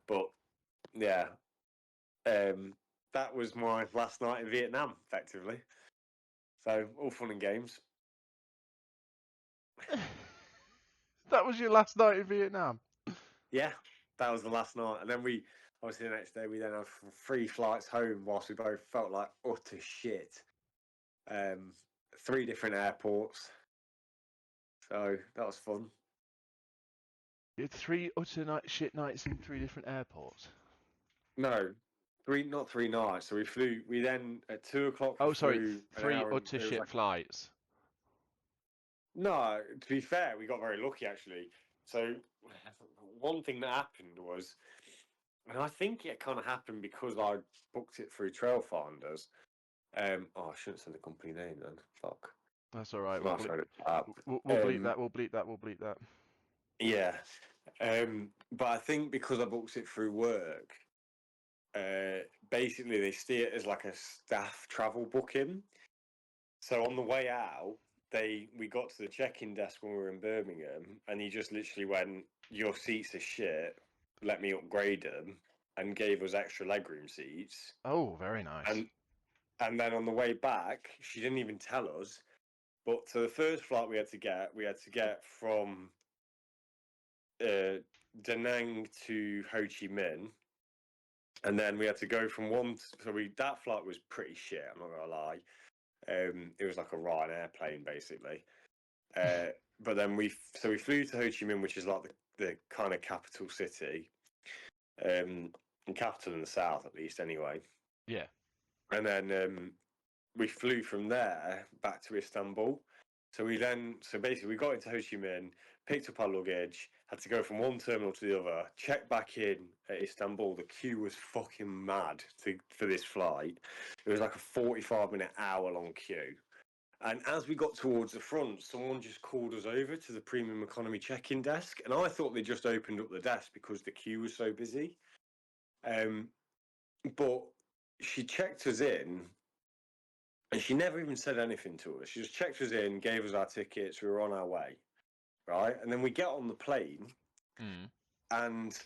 Speaker 1: But yeah, um, that was my last night in Vietnam, effectively. So all fun and games.
Speaker 2: That was your last night in Vietnam.
Speaker 1: Yeah, that was the last night, and then we obviously the next day we then have 3 flights home whilst we both felt like utter shit. 3 different airports, so that was fun.
Speaker 2: You had three utter shit nights in three different airports.
Speaker 1: No, not 3 nights. So we flew. We then at 2 o'clock we
Speaker 2: Oh, sorry,
Speaker 1: flew an
Speaker 2: three
Speaker 1: hour, and
Speaker 2: utter
Speaker 1: it was
Speaker 2: shit
Speaker 1: like
Speaker 2: flights.
Speaker 1: no. To be fair, we got very lucky actually. So one thing that happened was, and I think it kind of happened because I booked it through Trailfinders. Oh, I shouldn't say the company name then. Fuck.
Speaker 2: That's all right.
Speaker 1: Might phone it up.
Speaker 2: We'll bleep that. We'll bleep that. We'll bleep that.
Speaker 1: Yeah. But I think because I booked it through work, basically they see it as like a staff travel booking. So on the way out, we got to the check-in desk when we were in Birmingham, and he just literally went, "Your seats are shit. Let me upgrade them," and gave us extra legroom seats.
Speaker 2: Oh, very nice.
Speaker 1: And then on the way back, she didn't even tell us. But to the first flight we had to get from Da Nang to Ho Chi Minh. And then we had to go from one. So that flight was pretty shit. I'm not gonna lie. It was like a Ryanair plane basically. But then we flew to Ho Chi Minh, which is like the kind of capital city, and capital in the south at least anyway.
Speaker 2: Yeah.
Speaker 1: And then we flew from there back to Istanbul. So basically we got into Ho Chi Minh, picked up our luggage, had to go from one terminal to the other, check back in at Istanbul. The queue was fucking mad for this flight. It was like a 45-minute, hour-long queue. And as we got towards the front, someone just called us over to the premium economy check-in desk. And I thought they just opened up the desk because the queue was so busy. But she checked us in, and she never even said anything to us. She just checked us in, gave us our tickets. We were on our way, right? And then we get on the plane, and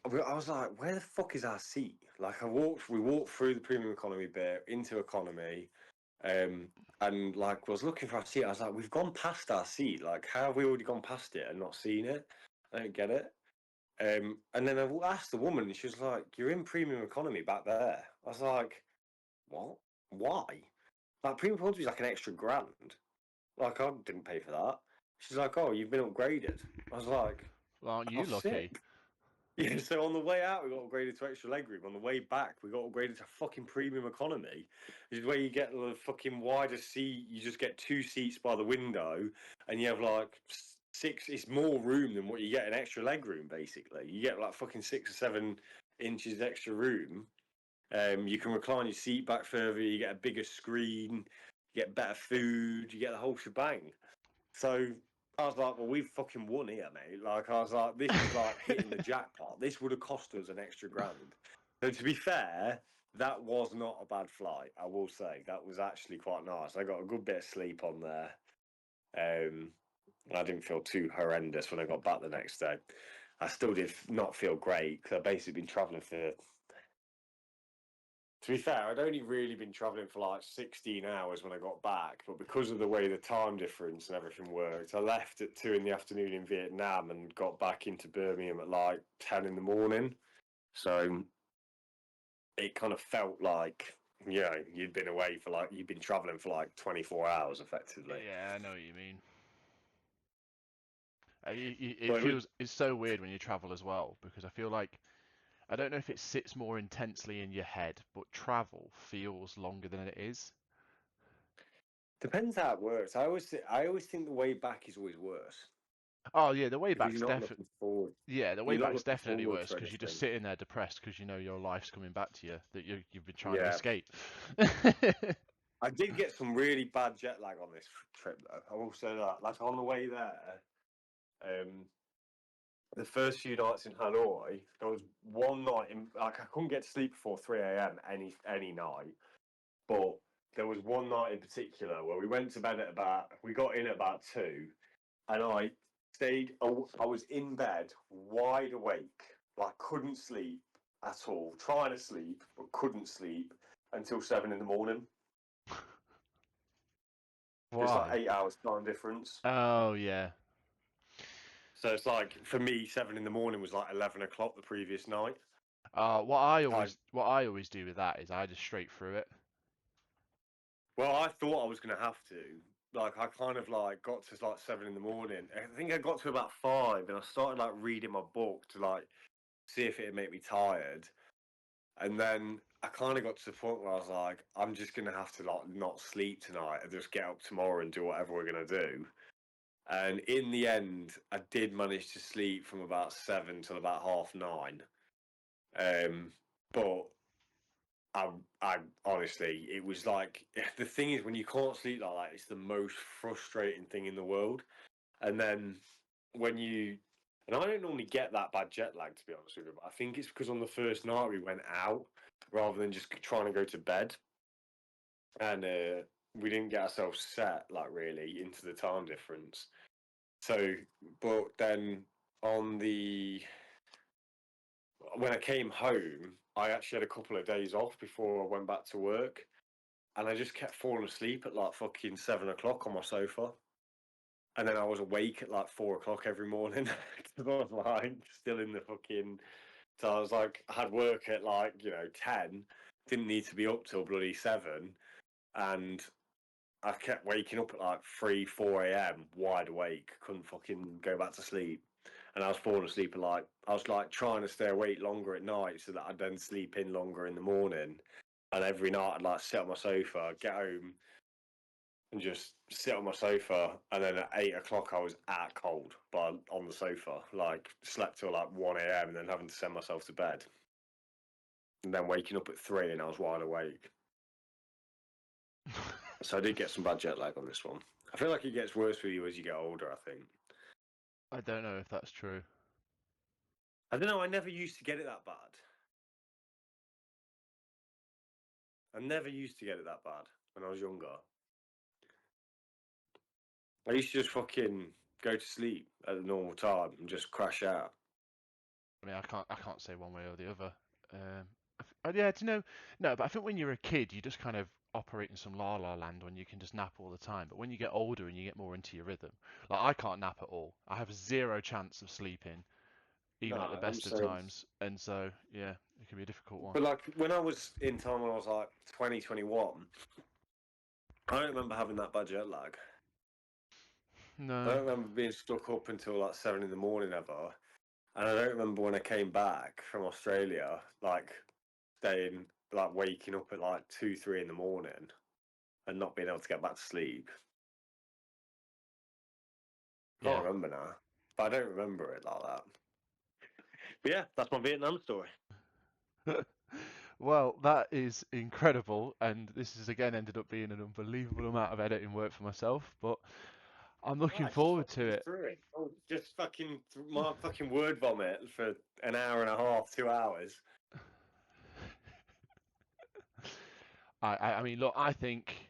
Speaker 1: I was like, "Where the fuck is our seat?" Like, we walked through the premium economy bit into economy, and like was looking for our seat. I was like, "We've gone past our seat. Like, how have we already gone past it and not seen it? I don't get it." And then I asked the woman, and she was like, "You're in premium economy back there." I was like, "What? Why?" Like, premium economy is like an extra grand. Like, I didn't pay for that. She's like, "Oh, you've been upgraded." I was like,
Speaker 2: Well, aren't
Speaker 1: "Oh,
Speaker 2: you lucky?
Speaker 1: sick." Yeah, so on the way out, we got upgraded to extra legroom. On the way back, we got upgraded to fucking premium economy, which is where you get the fucking wider seat. You just get 2 seats by the window, and you have like 6. It's more room than what you get in extra legroom. Basically, you get like fucking 6 or 7 inches extra room. You can recline your seat back further. You get a bigger screen. You get better food. You get the whole shebang. So I was like, well, we've fucking won here, mate. Like, I was like, this is like hitting the jackpot. This would have cost us an extra grand. So to be fair, that was not a bad flight. I will say that was actually quite nice. I got a good bit of sleep on there. I didn't feel too horrendous when I got back the next day. I still did not feel great because I've basically been travelling for. To be fair, I'd only really been travelling for like 16 hours when I got back, but because of the way the time difference and everything worked, I left at 2 in the afternoon in Vietnam and got back into Birmingham at like 10 in the morning. So it kind of felt like, you'd been away for like, you'd been travelling for like 24 hours effectively.
Speaker 2: Yeah, I know what you mean. It
Speaker 1: But it was,
Speaker 2: feels it's so weird when you travel as well because I feel like I don't know if it sits more intensely in your head, but travel feels longer than it is.
Speaker 1: depends how it works. I always think the way back is always worse
Speaker 2: Oh yeah, the way
Speaker 1: because
Speaker 2: back's
Speaker 1: you're not
Speaker 2: definitely
Speaker 1: looking forward.
Speaker 2: yeah, the way
Speaker 1: You're not
Speaker 2: back's
Speaker 1: looking
Speaker 2: definitely
Speaker 1: forward
Speaker 2: worse
Speaker 1: to
Speaker 2: because you're just
Speaker 1: anything.
Speaker 2: sitting there depressed because you know your life's coming back to you that you've been trying to
Speaker 1: Yeah.
Speaker 2: escape.
Speaker 1: I did get some really bad jet lag on this trip, though. I will say that. Like on the way there, the first few nights in Hanoi, there was one night like I couldn't get to sleep before 3 a.m. any night, but there was one night in particular where we got in at about 2, and I stayed. I was in bed, wide awake, like couldn't sleep at all, trying to sleep but couldn't sleep until 7 in the morning. It's like
Speaker 2: Why?
Speaker 1: 8 hours time difference.
Speaker 2: Oh yeah.
Speaker 1: So it's like for me, 7 in the morning was like 11 o'clock the previous night.
Speaker 2: What
Speaker 1: I
Speaker 2: I always do with that is I just straight through it.
Speaker 1: well, I thought I was gonna have to. Like I kind of like got to like 7 in the morning. I think I got to about 5, and I started like reading my book to like see if it'd make me tired. And then I kind of got to the point where I was like, I'm just gonna have to like not sleep tonight and just get up tomorrow and do whatever we're gonna do. And in the end, I did manage to sleep from about 7 till about 9:30. But I honestly, it was like the thing is when you can't sleep like that, it's the most frustrating thing in the world. And then when you, and I don't normally get that bad jet lag to be honest with you, but I think it's because on the first night we went out rather than just trying to go to bed, and we didn't get ourselves set like really into the time difference. So, but then on the when I came home, I actually had a couple of days off before I went back to work, and I just kept falling asleep at like fucking 7 o'clock on my sofa, and then I was awake at like 4 o'clock every morning because I was like still in the fucking So I was like, I had work at like 10, didn't need to be up till bloody 7, and I kept waking up at like 3, 4 a.m. wide awake, couldn't fucking go back to sleep. And I was falling asleep at I was like trying to stay awake longer at night so that I'd then sleep in longer in the morning. And every night I'd like sit on my sofa, get home, and just sit on my sofa. And then at 8 o'clock I was out cold, but on the sofa, like slept till like 1 a.m. and then having to send myself to bed. And then waking up at 3 and I was wide awake. So I did get some bad jet lag on this one. I feel like it gets worse for you as you get older, I think.
Speaker 2: I don't know if that's true.
Speaker 1: I don't know, I never used to get it that bad. I never used to get it that bad when I was younger. I used to just fucking go to sleep at the normal time and just crash out.
Speaker 2: I mean, I can't say one way or the other. Yeah, do you know? No, but I think when you're a kid, you just kind of operate in some la la land when you can just nap all the time. But when you get older and you get more into your rhythm, like I can't nap at all. I have zero chance of sleeping, even
Speaker 1: No,
Speaker 2: at the
Speaker 1: I'm
Speaker 2: best of
Speaker 1: saying.
Speaker 2: times. And so, yeah, it can be a difficult one.
Speaker 1: But like when I was in time when I was like 20, 21, I don't remember having that bad jet lag. I
Speaker 2: No.
Speaker 1: don't remember being stuck up until like 7 in the morning ever. And I don't remember when I came back from Australia, like staying, like waking up at like 2, 3 in the morning and not being able to get back to sleep. I
Speaker 2: Yeah.
Speaker 1: can't remember now, but I don't remember it like that. But yeah, that's my Vietnam story.
Speaker 2: Well, that is incredible, and this has again ended up being an unbelievable amount of editing work for myself, but I'm looking
Speaker 1: Right, just
Speaker 2: forward
Speaker 1: fucking
Speaker 2: to it.
Speaker 1: through it. Oh, just fucking my fucking word vomit for an hour and a half, 2 hours.
Speaker 2: I mean, look, I think,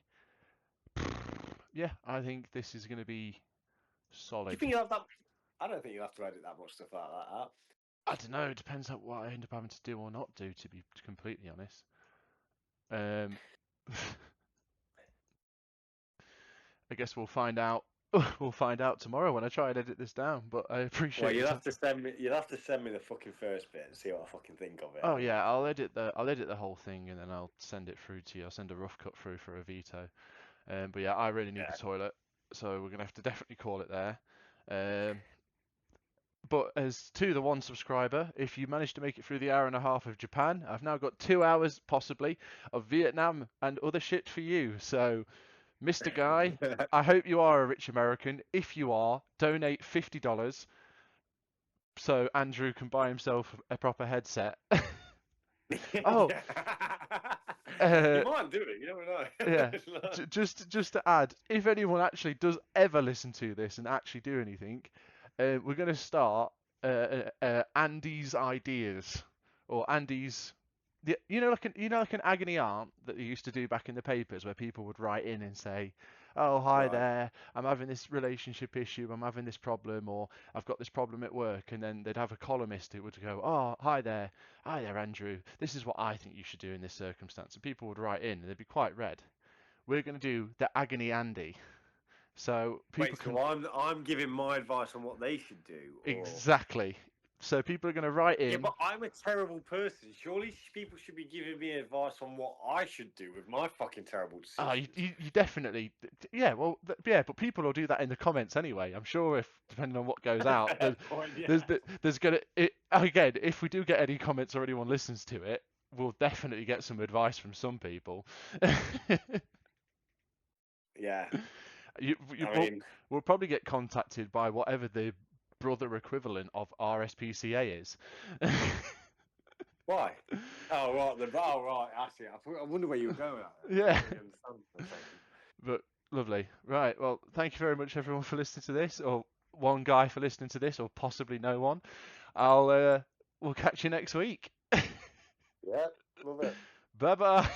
Speaker 2: yeah, I think this is going to be
Speaker 1: Do you
Speaker 2: solid.
Speaker 1: think you have that? I don't think you have to edit that much stuff like that out.
Speaker 2: I don't know. It depends on what I end up having to do or not do, to be completely honest. Um, I guess we'll find out. We'll find out tomorrow when I try and edit this down. But I
Speaker 1: Well,
Speaker 2: appreciate your
Speaker 1: you'll
Speaker 2: time.
Speaker 1: have to send me. You'll have to send me the fucking first bit and see what I fucking think of it.
Speaker 2: Oh
Speaker 1: Anyway.
Speaker 2: yeah, I'll edit the whole thing and then I'll send it through to you. I'll send a rough cut through for a veto. But yeah, I really need the
Speaker 1: Yeah.
Speaker 2: toilet, so we're gonna have to definitely call it there. Um, but as to the one subscriber, if you manage to make it through the hour and a half of Japan, I've now got 2 hours possibly of Vietnam and other shit for you. So, Mr. Guy, I hope you are a rich American. If you are, donate $50 so Andrew can buy himself a proper headset. Oh,
Speaker 1: You
Speaker 2: uh,
Speaker 1: might do it. You never
Speaker 2: yeah.
Speaker 1: know.
Speaker 2: Just to add, if anyone actually does ever listen to this and actually do anything, we're going to start Andy's ideas or Andy's. Like an agony aunt that they used to do back in the papers, where people would write in and say, "Oh, hi
Speaker 1: Right.
Speaker 2: there, I'm having this relationship issue, I'm having this problem, or I've got this problem at work," and then they'd have a columnist who would go, "Oh, hi there, Andrew. This is what I think you should do in this circumstance," and people would write in, and they'd be quite red. We're going to do the agony Andy, so people
Speaker 1: Wait,
Speaker 2: can
Speaker 1: so I'm giving my advice on what they should do, or
Speaker 2: exactly. So people are going to write
Speaker 1: yeah,
Speaker 2: in.
Speaker 1: but I'm a terrible person. Surely people should be giving me advice on what I should do with my fucking terrible
Speaker 2: Oh,
Speaker 1: decisions.
Speaker 2: you definitely, yeah. Well, yeah, but people will do that in the comments anyway. I'm sure if depending on what goes out,
Speaker 1: Fair point, yeah.
Speaker 2: there's gonna again. If we do get any comments or anyone listens to it, we'll definitely get some advice from some people.
Speaker 1: Yeah,
Speaker 2: you, you,
Speaker 1: I
Speaker 2: we'll,
Speaker 1: mean,
Speaker 2: we'll probably get contacted by whatever the brother equivalent of RSPCA is.
Speaker 1: why? Oh right, right. I see. I wonder where you were going at. Then. I
Speaker 2: Yeah.
Speaker 1: didn't really understand for a second.
Speaker 2: But lovely. Right. Well, thank you very much, everyone, for listening to this, or one guy for listening to this, or possibly no one. We'll catch you next week.
Speaker 1: Yeah, love it.
Speaker 2: Bye bye.